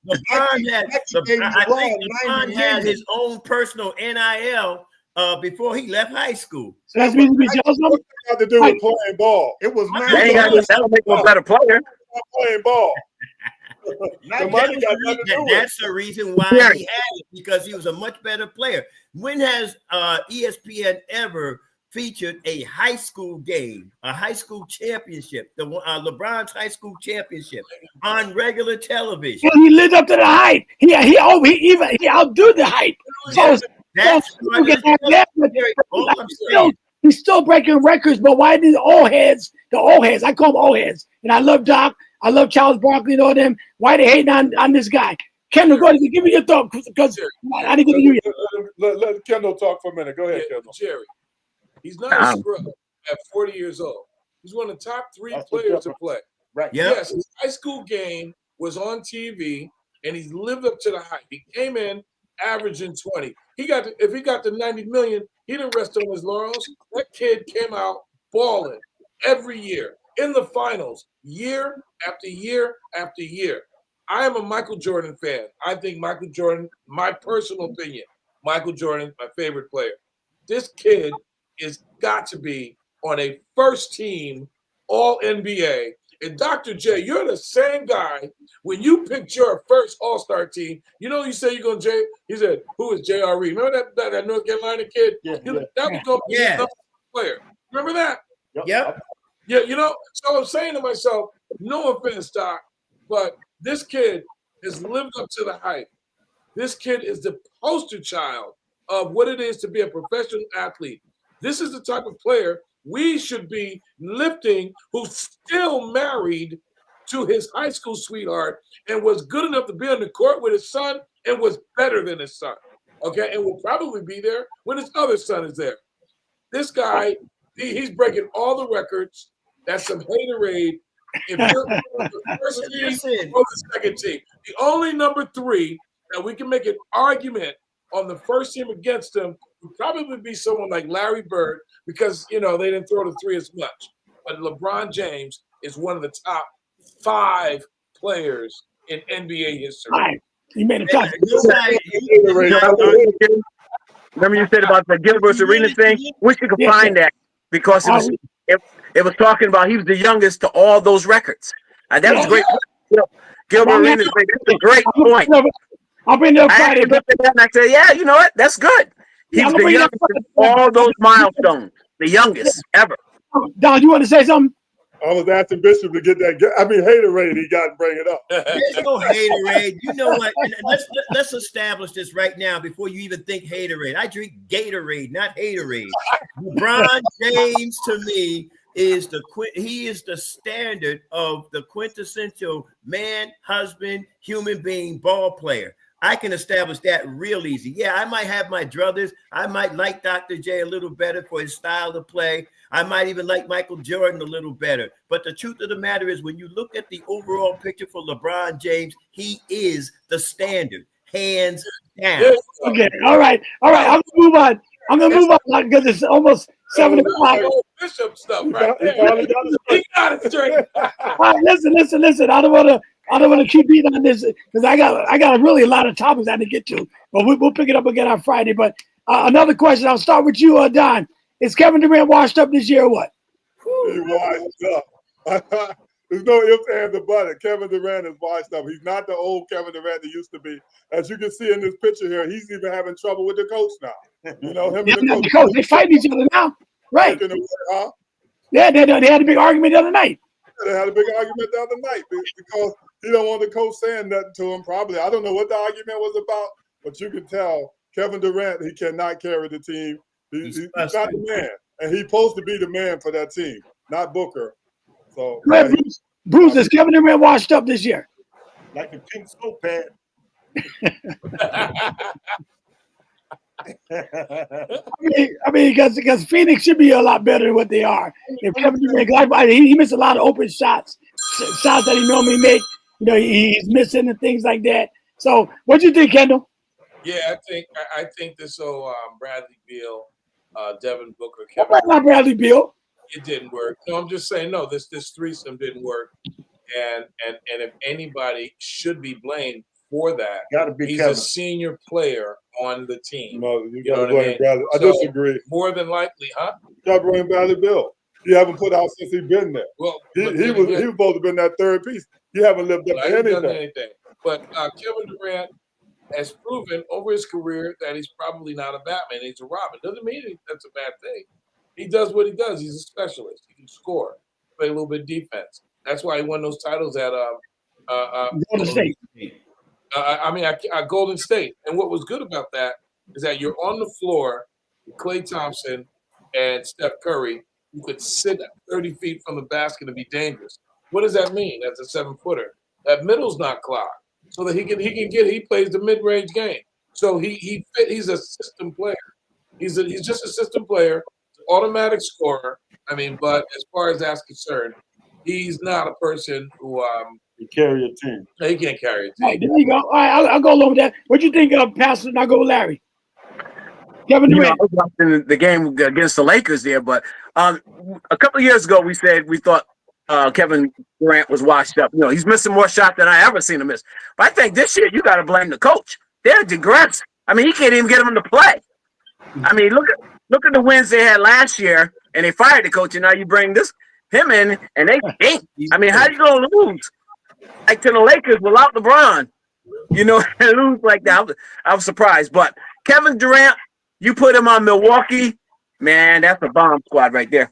LeBron had his own personal NIL before he left high school. So that's reason to be jealous of him? Got to do with playing ball. It was That don't make him a better player. Playing ball. The money got nothing to do with it. That's the reason why he had it, because he was a much better player. When has ESPN ever featured a high school game, a high school championship, the LeBron's high school championship on regular television? He lived up to the hype. He outdid the hype. So he's still breaking records, but why did the old heads, I call them old heads, and I love Doc, I love Charles Barkley and all them, why they hating on this guy? Kendall, go ahead, give me your thought, because I didn't give you your Let Kendall talk for a minute. Go ahead, Kendall. Jerry, he's not a scrub at 40 years old. He's one of the top 3 players to play. Right. Yes, his high school game was on TV, and he's lived up to the hype. He came in averaging 20. If he got to 90 million, he didn't rest on his laurels. That kid came out balling every year in the finals, year after year after year. I am a Michael Jordan fan. I think Michael Jordan, my personal opinion, Michael Jordan, my favorite player. This kid is got to be on a first team All NBA. And Dr. J, you're the same guy when you picked your first All-Star team. You know, you say you're going to he said, who is JRE? Remember that North Carolina kid? Yeah, that was going to be the player. Remember that? Yep. Yeah, you know, so I'm saying to myself, no offense, Doc, but this kid has lived up to the hype. This kid is the poster child of what it is to be a professional athlete. This is the type of player we should be lifting, who's still married to his high school sweetheart and was good enough to be on the court with his son and was better than his son. Okay, and will probably be there when his other son is there. This guy, he's breaking all the records. That's some haterade. If you're the first team or the second team, the only number 3 that we can make an argument on the first team against him would probably be someone like Larry Bird, because they didn't throw the 3 as much. But LeBron James is one of the top 5 players in NBA history. Right. He made a touch. Remember you said about the Gilbert Arenas thing? Wish you could find that, because it was talking about he was the youngest to all those records. That was great. Gilbert Arenas. That's a great point. I'll bring that I Friday. actually looked at that and I said, yeah, you know what? That's good. Yeah, He's I'm the bring that youngest of all those milestones, the youngest ever. Don, you want to say something? I was asking Bishop to get that. I mean, haterade. He got to bring it up. There's no haterade. You know what? Let's establish this right now before you even think haterade. I drink Gatorade, not haterade. LeBron James, to me, is the standard of the quintessential man, husband, human being, ball player. I can establish that real easy. Yeah, I might have my druthers. I might like Dr. J a little better for his style of play. I might even like Michael Jordan a little better. But the truth of the matter is, when you look at the overall picture for LeBron James, he is the standard, hands down. Okay, all right. I'm gonna move on. Because it's almost 7 o'clock. Bishop stuff He right there. He got it straight. All right, listen. I don't want to keep beating on this because I got really a lot of topics I had to get to. But we'll pick it up again on Friday. But another question. I'll start with you, Don. Is Kevin Durant washed up this year or what? He washed up. There's no ifs, ands, or buts. Kevin Durant is washed up. He's not the old Kevin Durant that used to be. As you can see in this picture here, he's even having trouble with the coach now. You know, him and the coach. They fight each other now. Right. Huh? Yeah, they had a big argument the other night. They had a big argument the other night because he don't want the coach saying nothing to him. Probably. I don't know what the argument was about, but you can tell Kevin Durant, he cannot carry the team. He's not the man. And he's supposed to be the man for that team, not Booker. So, Bruce, is Kevin Durant washed up this year? Like a pink soap pad. I mean, because Phoenix should be a lot better than what they are. If Kevin Durant, he missed a lot of open shots that he normally make. You know, he's missing and things like that. So, what do you think, Kendall? Yeah, I think this Bradley Beal, Devin Booker, What Kevin. about not Bradley Beal? It didn't work. No, I'm just saying no. This threesome didn't work, and if anybody should be blamed for that, he's Kevin. a senior player on the team. No, you know got to what I blame mean? Bradley. I So, disagree. More than likely, huh? You got to blame Bradley Bill. You haven't put out since he's been there. Well, He was supposed to have been that third piece. You haven't lived up I to haven't done anything. anything. But Kevin Durant has proven over his career that he's probably not a Batman. He's a Robin. Doesn't mean that's a bad thing. He does what he does. He's a specialist. He can score, play a little bit of defense. That's why he won those titles at Golden State. Golden State. And what was good about that is that you're on the floor with Klay Thompson and Steph Curry. You could sit 30 feet from the basket and be dangerous. What does that mean as a 7-footer? That middle's not clogged, so that he plays the mid-range game. So he's a system player. He's just a system player, automatic scorer. I mean, but as far as that's concerned, he's not a person who He carry a team. he can't carry a team. All right, there you go. All right, I'll go along with that. What do you think of Pastor? And I'll go with Larry. Kevin You know, Durant. I was watching the game against the Lakers there, but a couple of years ago we said we thought Kevin Durant was washed up. You know, he's missing more shots than I ever seen him miss. But I think this year you got to blame the coach. They're digressed. I mean, he can't even get them to play. I mean, look at the wins they had last year, and they fired the coach, and now you bring him in, and they stink. I mean, how you gonna lose like to the Lakers without LeBron? You know, and lose like that. I was surprised. But Kevin Durant, you put him on Milwaukee, man, that's a bomb squad right there.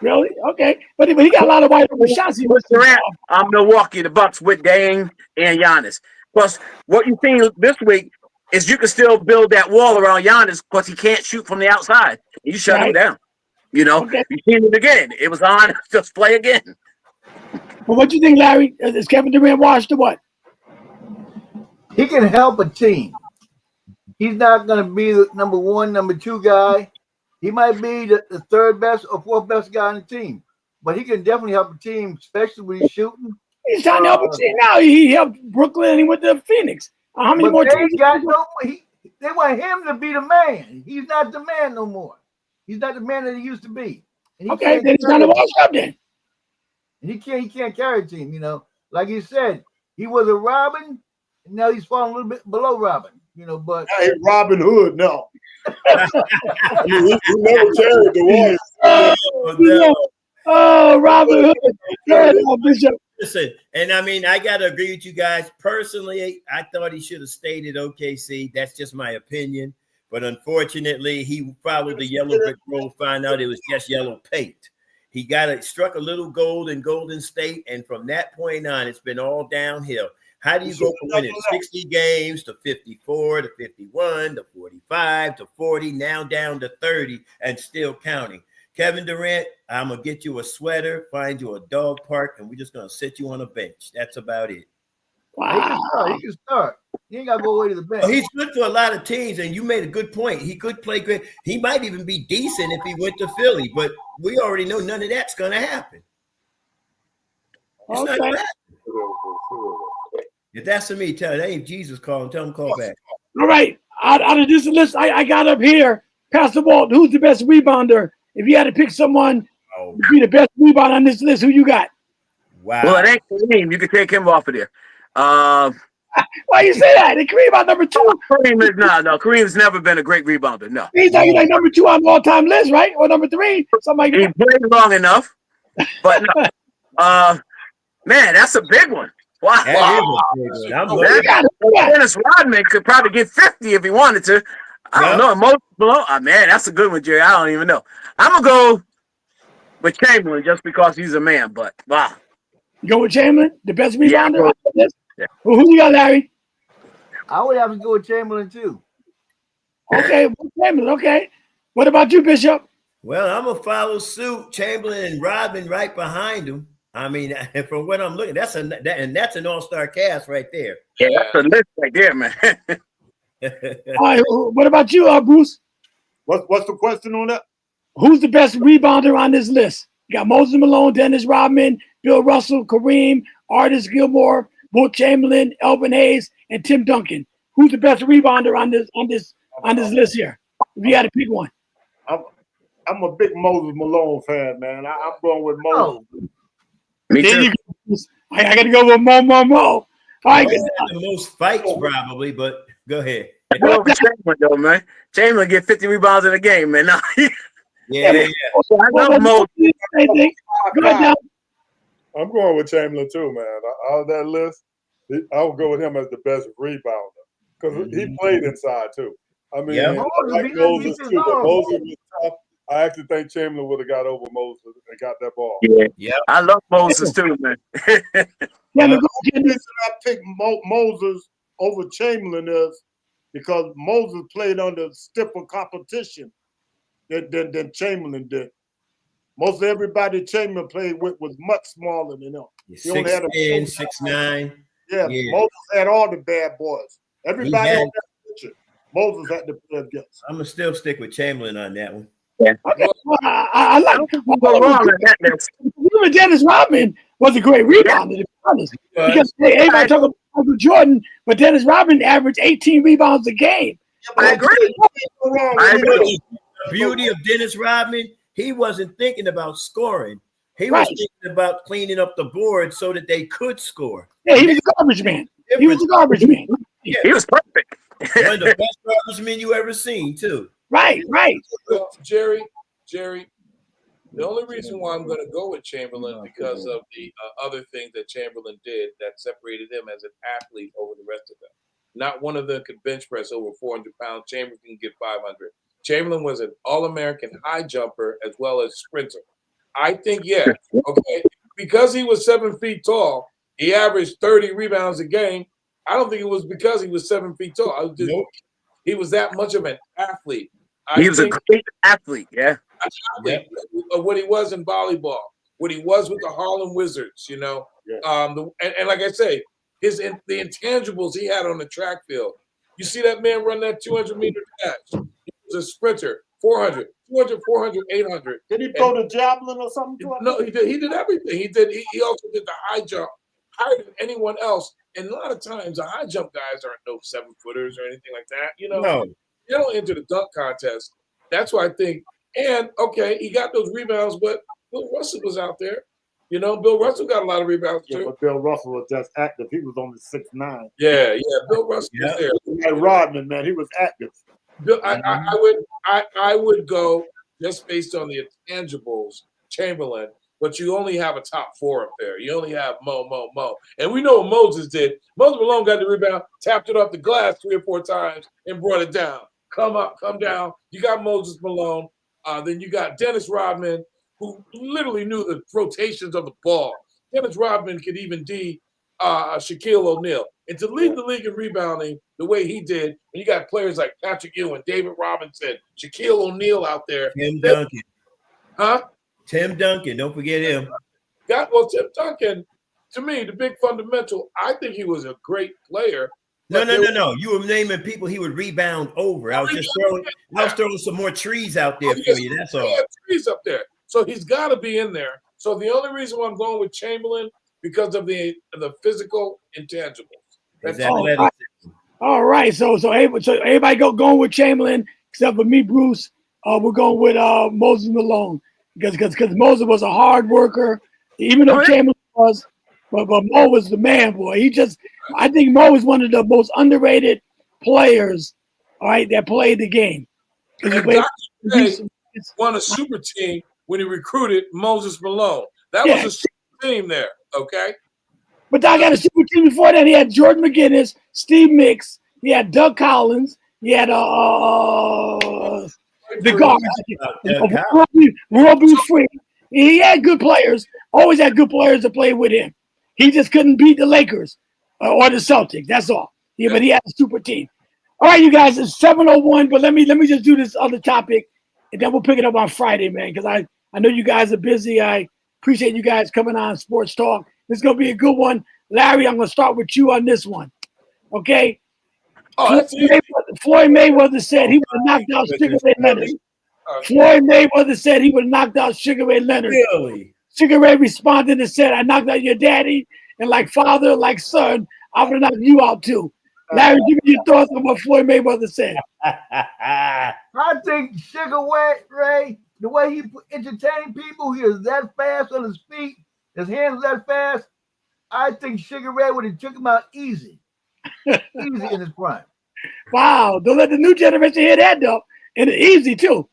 Really? Okay. But he got a lot of wide open shots. He Put Durant on Milwaukee, the Bucks with Dame and Giannis. Plus, what you've seen this week is you can still build that wall around Giannis because he can't shoot from the outside. You shut him down. You know, you seen it again. It was on. Just play again. Well, what do you think, Larry? Is Kevin Durant washed or what? He can help a team. He's not going to be the number one, number two guy. He might be the third best or fourth best guy on the team, but he can definitely help a team, especially when he's shooting. He's trying to help a team now. He helped Brooklyn and he went to Phoenix. How many more teams? They want him to be the man. He's not the man no more. He's not the man that he used to be. Okay, then he's not a washed up then. And he can't carry a team, you know. Like you said, he was a Robin, and now he's falling a little bit below Robin, you know, but I ain't Robin Hood now. I mean, he never carried the Warriors. Oh, Robin Hood. Bishop. Listen, and I mean, I got to agree with you guys. Personally, I thought he should have stayed at OKC. That's just my opinion. But unfortunately, he followed the yellow brick road, found out it was just yellow paint. He struck a little gold in Golden State, and from that point on, it's been all downhill. How do you go from winning 60 games to 54 to 51 to 45 to 40, now down to 30 and still counting? Kevin Durant, I'm going to get you a sweater, find you a dog park, and we're just going to sit you on a bench. That's about it. Wow. He can start. He ain't got to go away to the bench. Well, he's good for a lot of teams, and you made a good point. He could play great. He might even be decent if he went to Philly, but we already know none of that's going to happen. It's not going to happen. If that's to me, tell it. That ain't Jesus calling. Tell him call back. All right. Out of this list, I got up here, Pastor Walt, who's the best rebounder? If you had to pick someone to be the best rebounder on this list, who you got? Wow. Well, it ain't Kareem. You can take him off of there. Why you say that? And Kareem on number 2. Kareem's never been a great rebounder. No. He's like number 2 on the all-time list, right? Or number 3, something like that. He played long enough, but no. Man, that's a big one. Wow. Dennis Rodman could probably get 50 if he wanted to. I don't know. Most below. Man, that's a good one, Jerry. I don't even know. I'm gonna go with Chamberlain just because he's a man. But wow. You go with Chamberlain, the best rebounder. Yeah. Well, who you got, Larry? I would have to go with Chamberlain too. Okay, Chamberlain. Okay. What about you, Bishop? Well, I'm gonna follow suit. Chamberlain and Rodman right behind him. I mean, from what I'm looking, that's an all-star cast right there. Yeah, that's a list right there, man. All right, what about you, Bruce? What's the question on that? Who's the best rebounder on this list? You got Moses Malone, Dennis Rodman, Bill Russell, Kareem, Artis Gilmore, Wilt Chamberlain, Elvin Hayes, and Tim Duncan. Who's the best rebounder on this list here? If you had to pick one. I'm a big Moses Malone fan, man. I'm going with Moses. Me too. I got to go with Mo. All right, the most fights probably, but go ahead. Go with Chamberlain, though, man. Chamberlain get 50 rebounds in a game, man. Yeah. I love Moses. I'm going with Chamberlain too, man. Out of that list, I would go with him as the best rebounder because he played inside too. I mean, I like Moses too, but Moses was tough. I actually think Chamberlain would have got over Moses and got that ball. Yeah. I love Moses too, man. The reason I picked Moses over Chamberlain is because Moses played under stiffer competition than Chamberlain did. Most everybody Chamberlain played with was much smaller than him. He only had 6'9". Yeah, Moses had all the bad boys. Everybody on that picture, Moses had to play against. I'm gonna still stick with Chamberlain on that one. Yeah. Okay. Well, I like even Dennis Rodman was a great rebounder, to be honest. Because everybody talk about Michael Jordan, but Dennis Rodman averaged 18 rebounds a game. I agree. The beauty of Dennis Rodman, he wasn't thinking about scoring. He was thinking about cleaning up the board so that they could score. Yeah, he was a garbage man. He was a garbage man. Yeah. He was perfect. One of the best garbage men you ever seen, too. Right. Well, Jerry, the only reason why I'm going to go with Chamberlain because of the other things that Chamberlain did that separated him as an athlete over the rest of them. Not one of them could bench press over 400 pounds. Chamberlain can get 500. Chamberlain was an All-American high jumper as well as sprinter. I think, because he was 7 feet tall, he averaged 30 rebounds a game. I don't think it was because he was 7 feet tall. He was that much of an athlete. He was a great athlete, What he was in volleyball, what he was with the Harlem Wizards, and like I say, the intangibles he had on the track field. You see that man run that 200-meter dash. He was a sprinter, 400, 200, 400, 800. Did he throw the javelin or something? No, he did everything. He also did the high jump higher than anyone else. And a lot of times, the high jump guys aren't no 7-footers or anything like that. No. They don't enter the dunk contest. That's why I think. And he got those rebounds, but Bill Russell was out there. Bill Russell got a lot of rebounds too. But Bill Russell was just active. He was only 6'9". Yeah. Bill Russell was there. Like Rodman, man, he was active. Bill, I would go just based on the intangibles. Chamberlain, but you only have a top 4 up there. You only have Mo. And we know what Moses did. Moses Malone got the rebound, tapped it off the glass 3 or 4 times, and brought it down. Come up, come down. You got Moses Malone. Then you got Dennis Rodman, who literally knew the rotations of the ball. Dennis Rodman could even Shaquille O'Neal. And to lead the league in rebounding the way he did, and you got players like Patrick Ewing, David Robinson, Shaquille O'Neal out there. Tim Duncan. Huh? Tim Duncan. Don't forget him. Tim Duncan, to me, the big fundamental, I think he was a great player. No. You were naming people he would rebound over. I was just throwing some more trees out there for you. That's all. Yeah, trees up there. So he's got to be in there. So the only reason why I'm going with Chamberlain because of the physical intangibles. That's all right. So everybody going with Chamberlain except for me, Bruce. We're going with Moses Malone because Moses was a hard worker, even though Chamberlain was, but Mo was the man, boy. I think Mo is one of the most underrated players, all right, that played the game. And Dr. J won a super team when he recruited Moses Malone. That was a super team there, okay? But I got a super team before that. He had Jordan McGinnis, Steve Mix, he had Doug Collins, he had the guards, Roby Free. He had good players, always had good players to play with him. He just couldn't beat the Lakers or the Celtics. That's all. Yeah, but he had a super team. All right, you guys, it's 7:01. But let me just do this other topic, and then we'll pick it up on Friday, man. Because I know you guys are busy. I appreciate you guys coming on Sports Talk. This is gonna be a good one, Larry. I'm gonna start with you on this one. Okay. Floyd Mayweather said he would have knocked out Sugar Ray Leonard. Floyd Mayweather said he would have knocked out Sugar Ray Leonard. Really? Sugar Ray responded and said, I knocked out your daddy, and like father, like son, I would have knocked you out too. Larry, give me your thoughts on what Floyd Mayweather said. I think Sugar Ray, the way he entertained people, he is that fast on his feet, his hands that fast. I think Sugar Ray would have took him out easy in his prime. Wow, don't let the new generation hear that though. And easy too.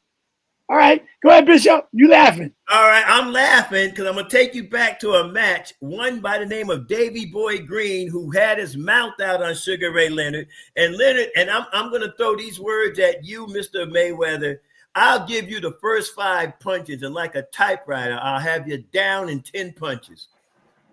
All right, go ahead, Bishop. You laughing? All right, I'm laughing because I'm gonna take you back to a match won by the name of Davy Boy Green, who had his mouth out on Sugar Ray Leonard. And I'm gonna throw these words at you, Mr. Mayweather. I'll give you the first 5 punches, and like a typewriter, I'll have you down in 10 punches.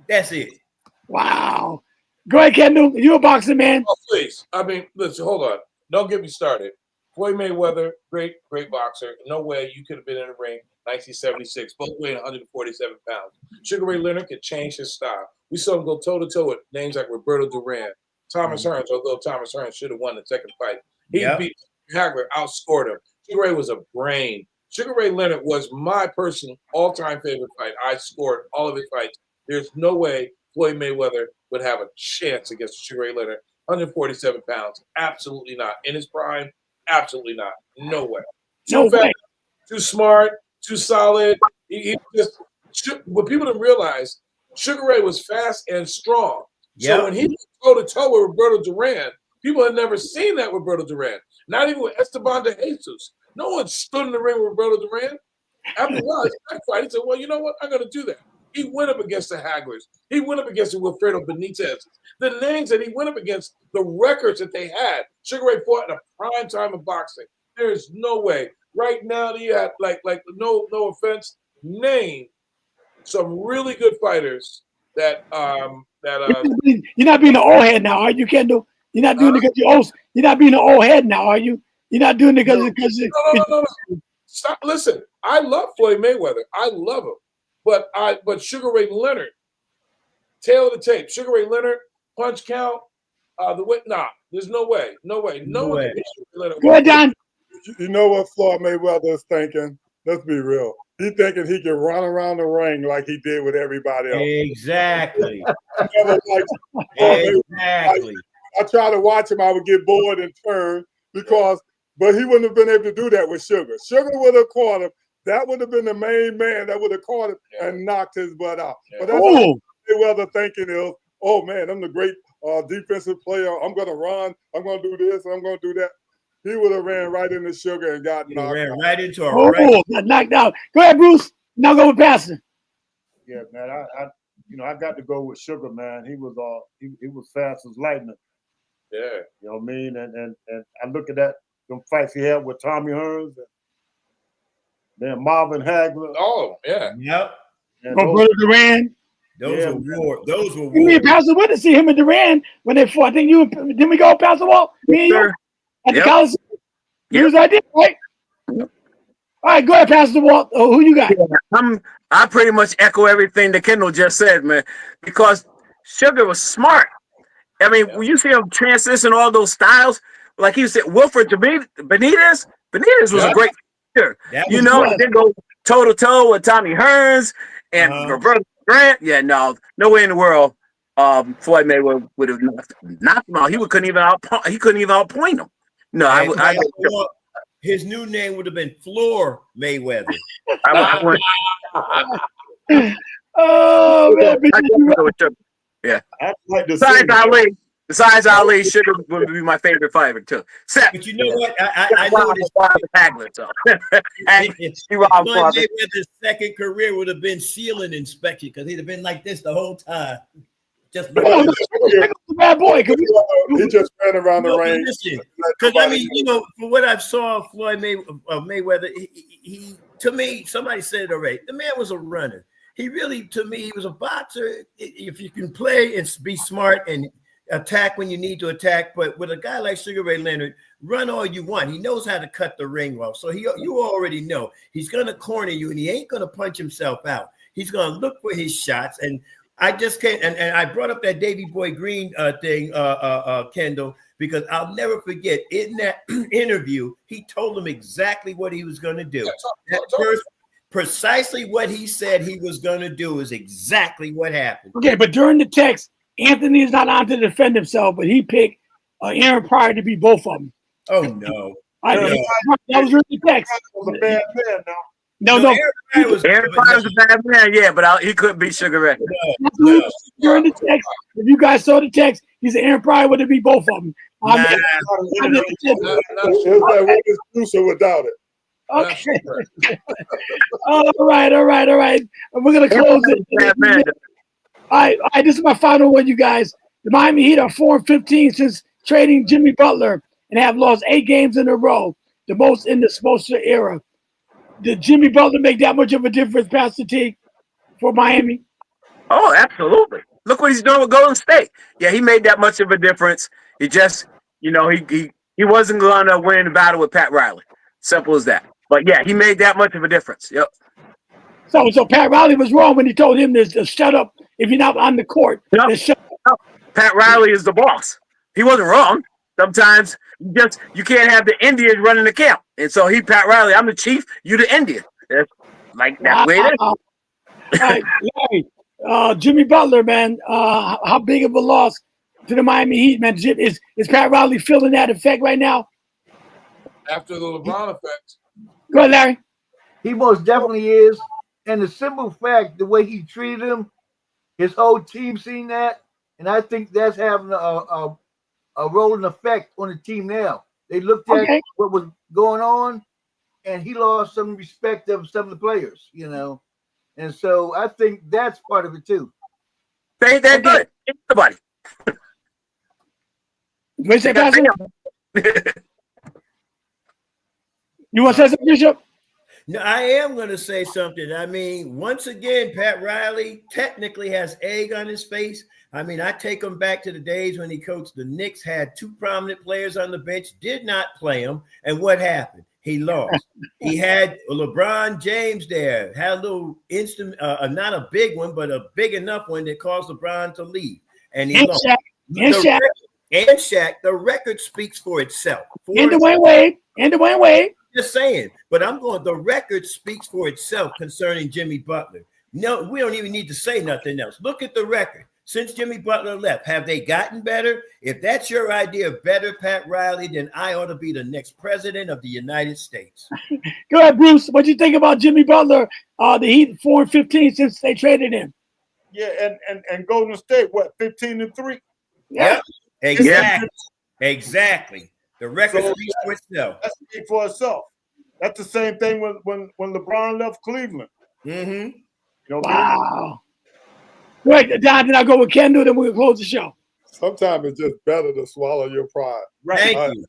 That's it. Wow. Go ahead, Kendall. You a boxing man? Oh, please. I mean, listen, hold on. Don't get me started. Floyd Mayweather, great boxer. No way you could have been in the ring 1976, both weighing 147 pounds. Sugar Ray Leonard could change his style. We saw him go toe-to-toe with names like Roberto Duran, Thomas Hearns, although Thomas Hearns should have won the second fight. He beat Hagler, outscored him. Sugar Ray was a brain. Sugar Ray Leonard was my personal all-time favorite fight. I scored all of his fights. There's no way Floyd Mayweather would have a chance against Sugar Ray Leonard. 147 pounds. Absolutely not. In his prime, absolutely not. No way. Too fast, too smart, too solid. He just, what people didn't realize, Sugar Ray was fast and strong. So when he was toe-to-toe with Roberto Duran, people had never seen that with Roberto Duran. Not even with Esteban de Jesus. No one stood in the ring with Roberto Duran. After a while, he said, well, you know what? I'm going to do that. He went up against the Haglers. He went up against the Wilfredo Benitez. The names that he went up against, the records that they had. Sugar Ray fought in a prime time of boxing. There is no way. Right now, he had no offense, name some really good fighters that You're not being an old head now, are you, Kendall? You're not doing it because you're old. You're not being an old head now, are you? You're not doing it because no. Stop. Listen, I love Floyd Mayweather. I love him. But Sugar Ray Leonard, tail of the tape. Sugar Ray Leonard, punch count, there's no way. No way. No one can beat Sugar Ray Leonard. Go ahead, Don. You know what Floyd Mayweather is thinking? Let's be real. He's thinking he can run around the ring like he did with everybody else. Exactly. Exactly. I try to watch him, I would get bored and turn but he wouldn't have been able to do that with Sugar. Sugar would have caught him. That would have been the main man that would have caught him and knocked his butt out. But that's what Mayweather thinking is, oh man, I'm the great defensive player. I'm going to run. I'm going to do this. I'm going to do that. He would have ran right into Sugar and got knocked out. Right into a got knocked out. Go ahead, Bruce. Now go with Pastor. Yeah, man. I got to go with Sugar, man. He was fast as lightning. Yeah. You know what I mean? And I look at them fights he had with Tommy Hearns and then Marvin Hagler. Oh, yeah. Yep. And Roberto Duran. Those were war. Those were Me war. and Pastor went to see him and Duran when they fought. I think didn't we go, Pastor Walt? Me and you Sure. at the Yep. Coliseum. You Yep. was right there, right? All right, go ahead, Pastor Walt. Who you got? I pretty much echo everything that Kendall just said, man, because Sugar was smart. I mean, when you see him transition all those styles, like he said, Wilfred Benitez was a great fighter. You know, and then go toe to toe with Tommy Hearns and Roberto Grant. Yeah, no way in the world. Floyd Mayweather would have knocked him out. He couldn't even outpoint him. No, I his new name would have been Floor Mayweather. Oh man! Yeah. I like to say Besides Ali, Sugar would be my favorite fighter too. But you know what? I noticed Hagler. So Floyd Mayweather's second career would have been ceiling inspection because he'd have been like this the whole time. Just bad boy. He just ran around the ring. Because I mean, you know, from what I saw of Floyd Mayweather, he to me, somebody said it already. The man was a runner. He really, to me, he was a boxer. If you can play and be smart and attack when you need to attack, but with a guy like Sugar Ray Leonard, run all you want. He knows how to cut the ring off. So you already know he's gonna corner you, and he ain't gonna punch himself out. He's gonna look for his shots. And I just can't. And I brought up that Davy Boy Green thing, Kendall, because I'll never forget in that interview, he told him exactly what he was going to do. Precisely what he said he was going to do is exactly what happened. Okay, but during the text, Anthony is not on to defend himself, but he picked Aaron Pryor to be both of them. Oh no! That was during the text. Was a bad man now. No. Aaron Pryor was a bad man, yeah, but he couldn't beat Sugar Ray. No. During the text, if you guys saw the text, he said Aaron Pryor would be both of them. It's that exclusive without it. Okay. All right. We're gonna close it. All right. This is my final one, you guys. The Miami Heat are 4-15 since trading Jimmy Butler and have lost 8 games in a row, the most in the Spoelstra era. Did Jimmy Butler make that much of a difference, Pastor T, for Miami? Oh, absolutely. Look what he's doing with Golden State. Yeah, he made that much of a difference. He just, he wasn't going to win the battle with Pat Riley. Simple as that. But yeah, he made that much of a difference. Yep. So Pat Riley was wrong when he told him to shut up if you're not on the court. No. Pat Riley is the boss. He wasn't wrong. Sometimes you can't have the Indians running the camp. And so Pat Riley, I'm the chief, you the Indian. That's the way it is. All right, Larry, Jimmy Butler, man, how big of a loss to the Miami Heat, man? Is Pat Riley feeling that effect right now? After the LeBron effect. Go ahead, Larry. He most definitely is. And the simple fact, the way he treated him, his whole team seen that. And I think that's having a rolling effect on the team now. They looked at what was going on, and he lost some respect of some of the players, And so I think that's part of it too. They ain't that good. Everybody. What's that, Pastor? You want to say something, Bishop? No, I am going to say something. I mean, once again, Pat Riley technically has egg on his face. I mean, I take him back to the days when he coached the Knicks, had 2 prominent players on the bench, did not play them. And what happened? He lost. He had LeBron James there, had a little instant, not a big one, but a big enough one that caused LeBron to leave. And he lost. Shaq, the record speaks for itself. And Dwayne Wade. Just saying, but the record speaks for itself concerning Jimmy Butler. No, we don't even need to say nothing else. Look at the record. Since Jimmy Butler left, have they gotten better? If that's your idea of better, Pat Riley, then I ought to be the next president of the United States. Go ahead, Bruce. What do you think about Jimmy Butler? The Heat 4-15 since they traded him. Yeah, and Golden State, what, 15-3? Yeah, exactly. The record speaks for itself. That speaks for itself. That's the same thing when LeBron left Cleveland. Mm-hmm. You know, Wow. Wait, Don, did I go with Kendall? Then we'll close the show. Sometimes it's just better to swallow your pride. right. Thank you.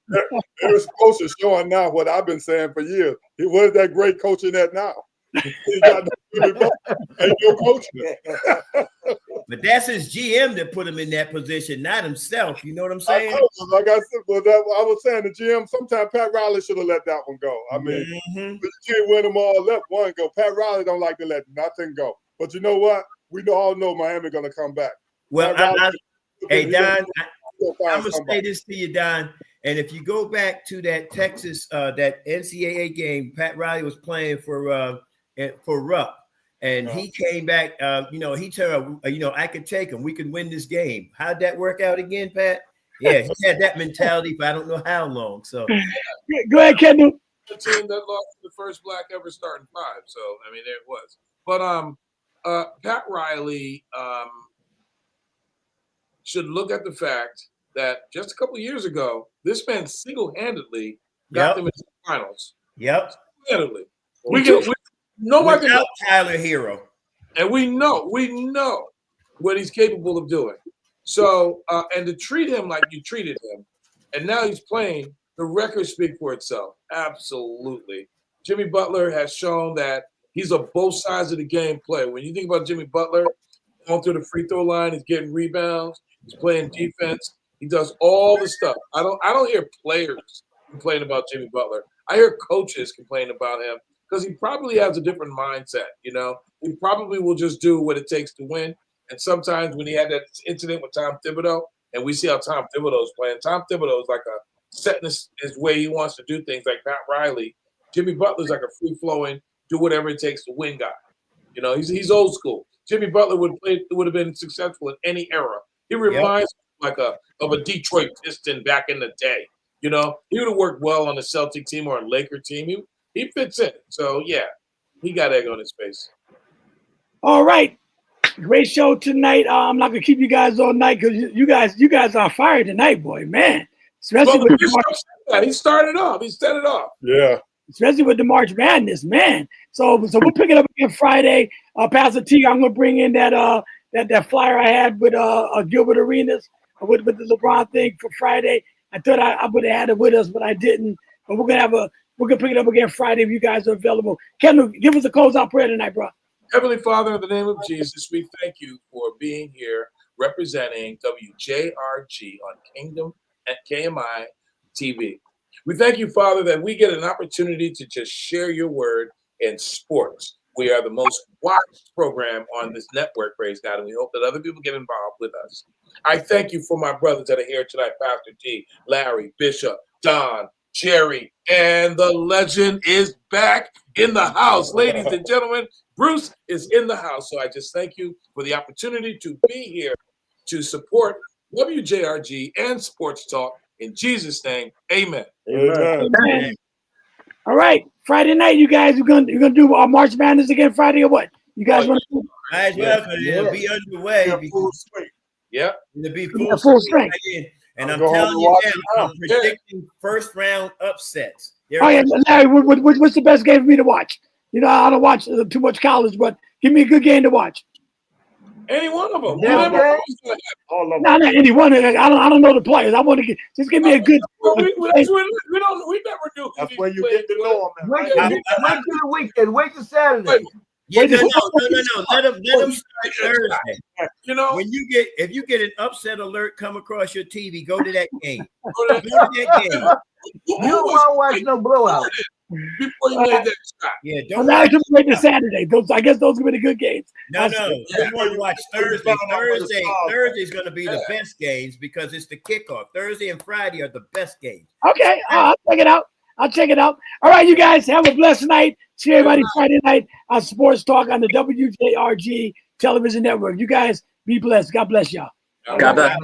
There's coaches showing now what I've been saying for years. Where's that great coaching at now? He got ain't no coaching. But that's his GM that put him in that position, not himself. You know what I'm I saying? know, like I said, but I was saying the GM. Sometimes Pat Riley should have let that one go. I mean, Mhm. but you can't win them all. Let one go. Pat Riley don't like to let nothing go. But you know what? We all know Miami going to come back. Well, Pat Riley, hey, Don, he'll find I'm going to somebody. say this to you, Don. And if you go back to that Texas, that NCAA game, Pat Riley was playing for Rupp. And he came back, he told, I could take him. We can win this game. How'd that work out again, Pat? Yeah, he had that mentality for I don't know how long. So Go ahead, Kendall. The team that lost the first black ever starting five. So, I mean, there it was. But Pat Riley should look at the fact that just a couple of years ago, this man single-handedly got them into the finals. Yep. Single-handedly. Nobody Without Tyler Hero. And we know what he's capable of doing. So, and to treat him like you treated him, and now he's playing, the records speak for itself. Absolutely. Jimmy Butler has shown that he's a both sides of the game player. When you think about Jimmy Butler going through the free throw line, he's getting rebounds, he's playing defense, he does all the stuff. I don't hear players complain about Jimmy Butler. I hear coaches complain about him because he probably has a different mindset. He probably will just do what it takes to win. And sometimes when he had that incident with Tom Thibodeau, and we see how Tom Thibodeau is playing, Tom Thibodeau is like a setting his way he wants to do things like Pat Riley. Jimmy Butler's like a free-flowing, do whatever it takes to win guy. He's old school. Jimmy Butler would have been successful in any era. He reminds me of a Detroit Piston back in the day. He would have worked well on the Celtic team or a Laker team. He fits in. So, yeah, he got egg on his face. All right. Great show tonight. I'm not going to keep you guys all night because you guys are on fire tonight, boy, man. Especially with he started off. He set it off. Yeah. Especially with the March Madness, man. So we'll pick it up again Friday. Pastor T, I'm going to bring in that flyer I had with Gilbert Arenas with the LeBron thing for Friday. I thought I would have had it with us, but I didn't. But we're gonna pick it up again Friday if you guys are available. Kendall, give us a closeout prayer tonight, bro. Heavenly Father, in the name of Jesus, we thank you for being here representing WJRG on Kingdom at KMI TV. We thank you, Father, that we get an opportunity to just share your word in sports. We are the most watched program on this network, praise God, and we hope that other people get involved with us. I thank you for my brothers that are here tonight, Pastor T, Larry, Bishop, Don, Jerry, and the legend is back in the house. Ladies and gentlemen, Bruce is in the house. So I just thank you for the opportunity to be here to support WJRG and Sports Talk. In Jesus' name, amen. Amen. All right, Friday night, you guys, you're gonna do March Madness again Friday or what? You guys want to? Might as well, because it'll be underway. Yeah. It'll be full strength. And I'm telling you now, I'm predicting first round upsets. Oh yeah, Larry, what's the best game for me to watch? I don't watch too much college, but give me a good game to watch. Any one of them. No, not any one. I don't know the players. I want to just give me a good. We never do. That's where you get to know them. Wait to the weekend. Wait to Saturday. Yeah, no. Let them start Thursday. If you get an upset alert come across your TV, go to that game. Go to that game. You don't want to watch no blowout. Before you made that shot. Yeah, don't watch wait to Saturday. I guess those are going to be the good games. No. You want to watch Thursday. Thursday's going to be the best games because it's the kickoff. Thursday and Friday are the best games. Okay, I'll check it out. All right, you guys have a blessed night. See everybody Friday night on Sports Talk on the WJRG television network. You guys be blessed. God bless y'all. God bless.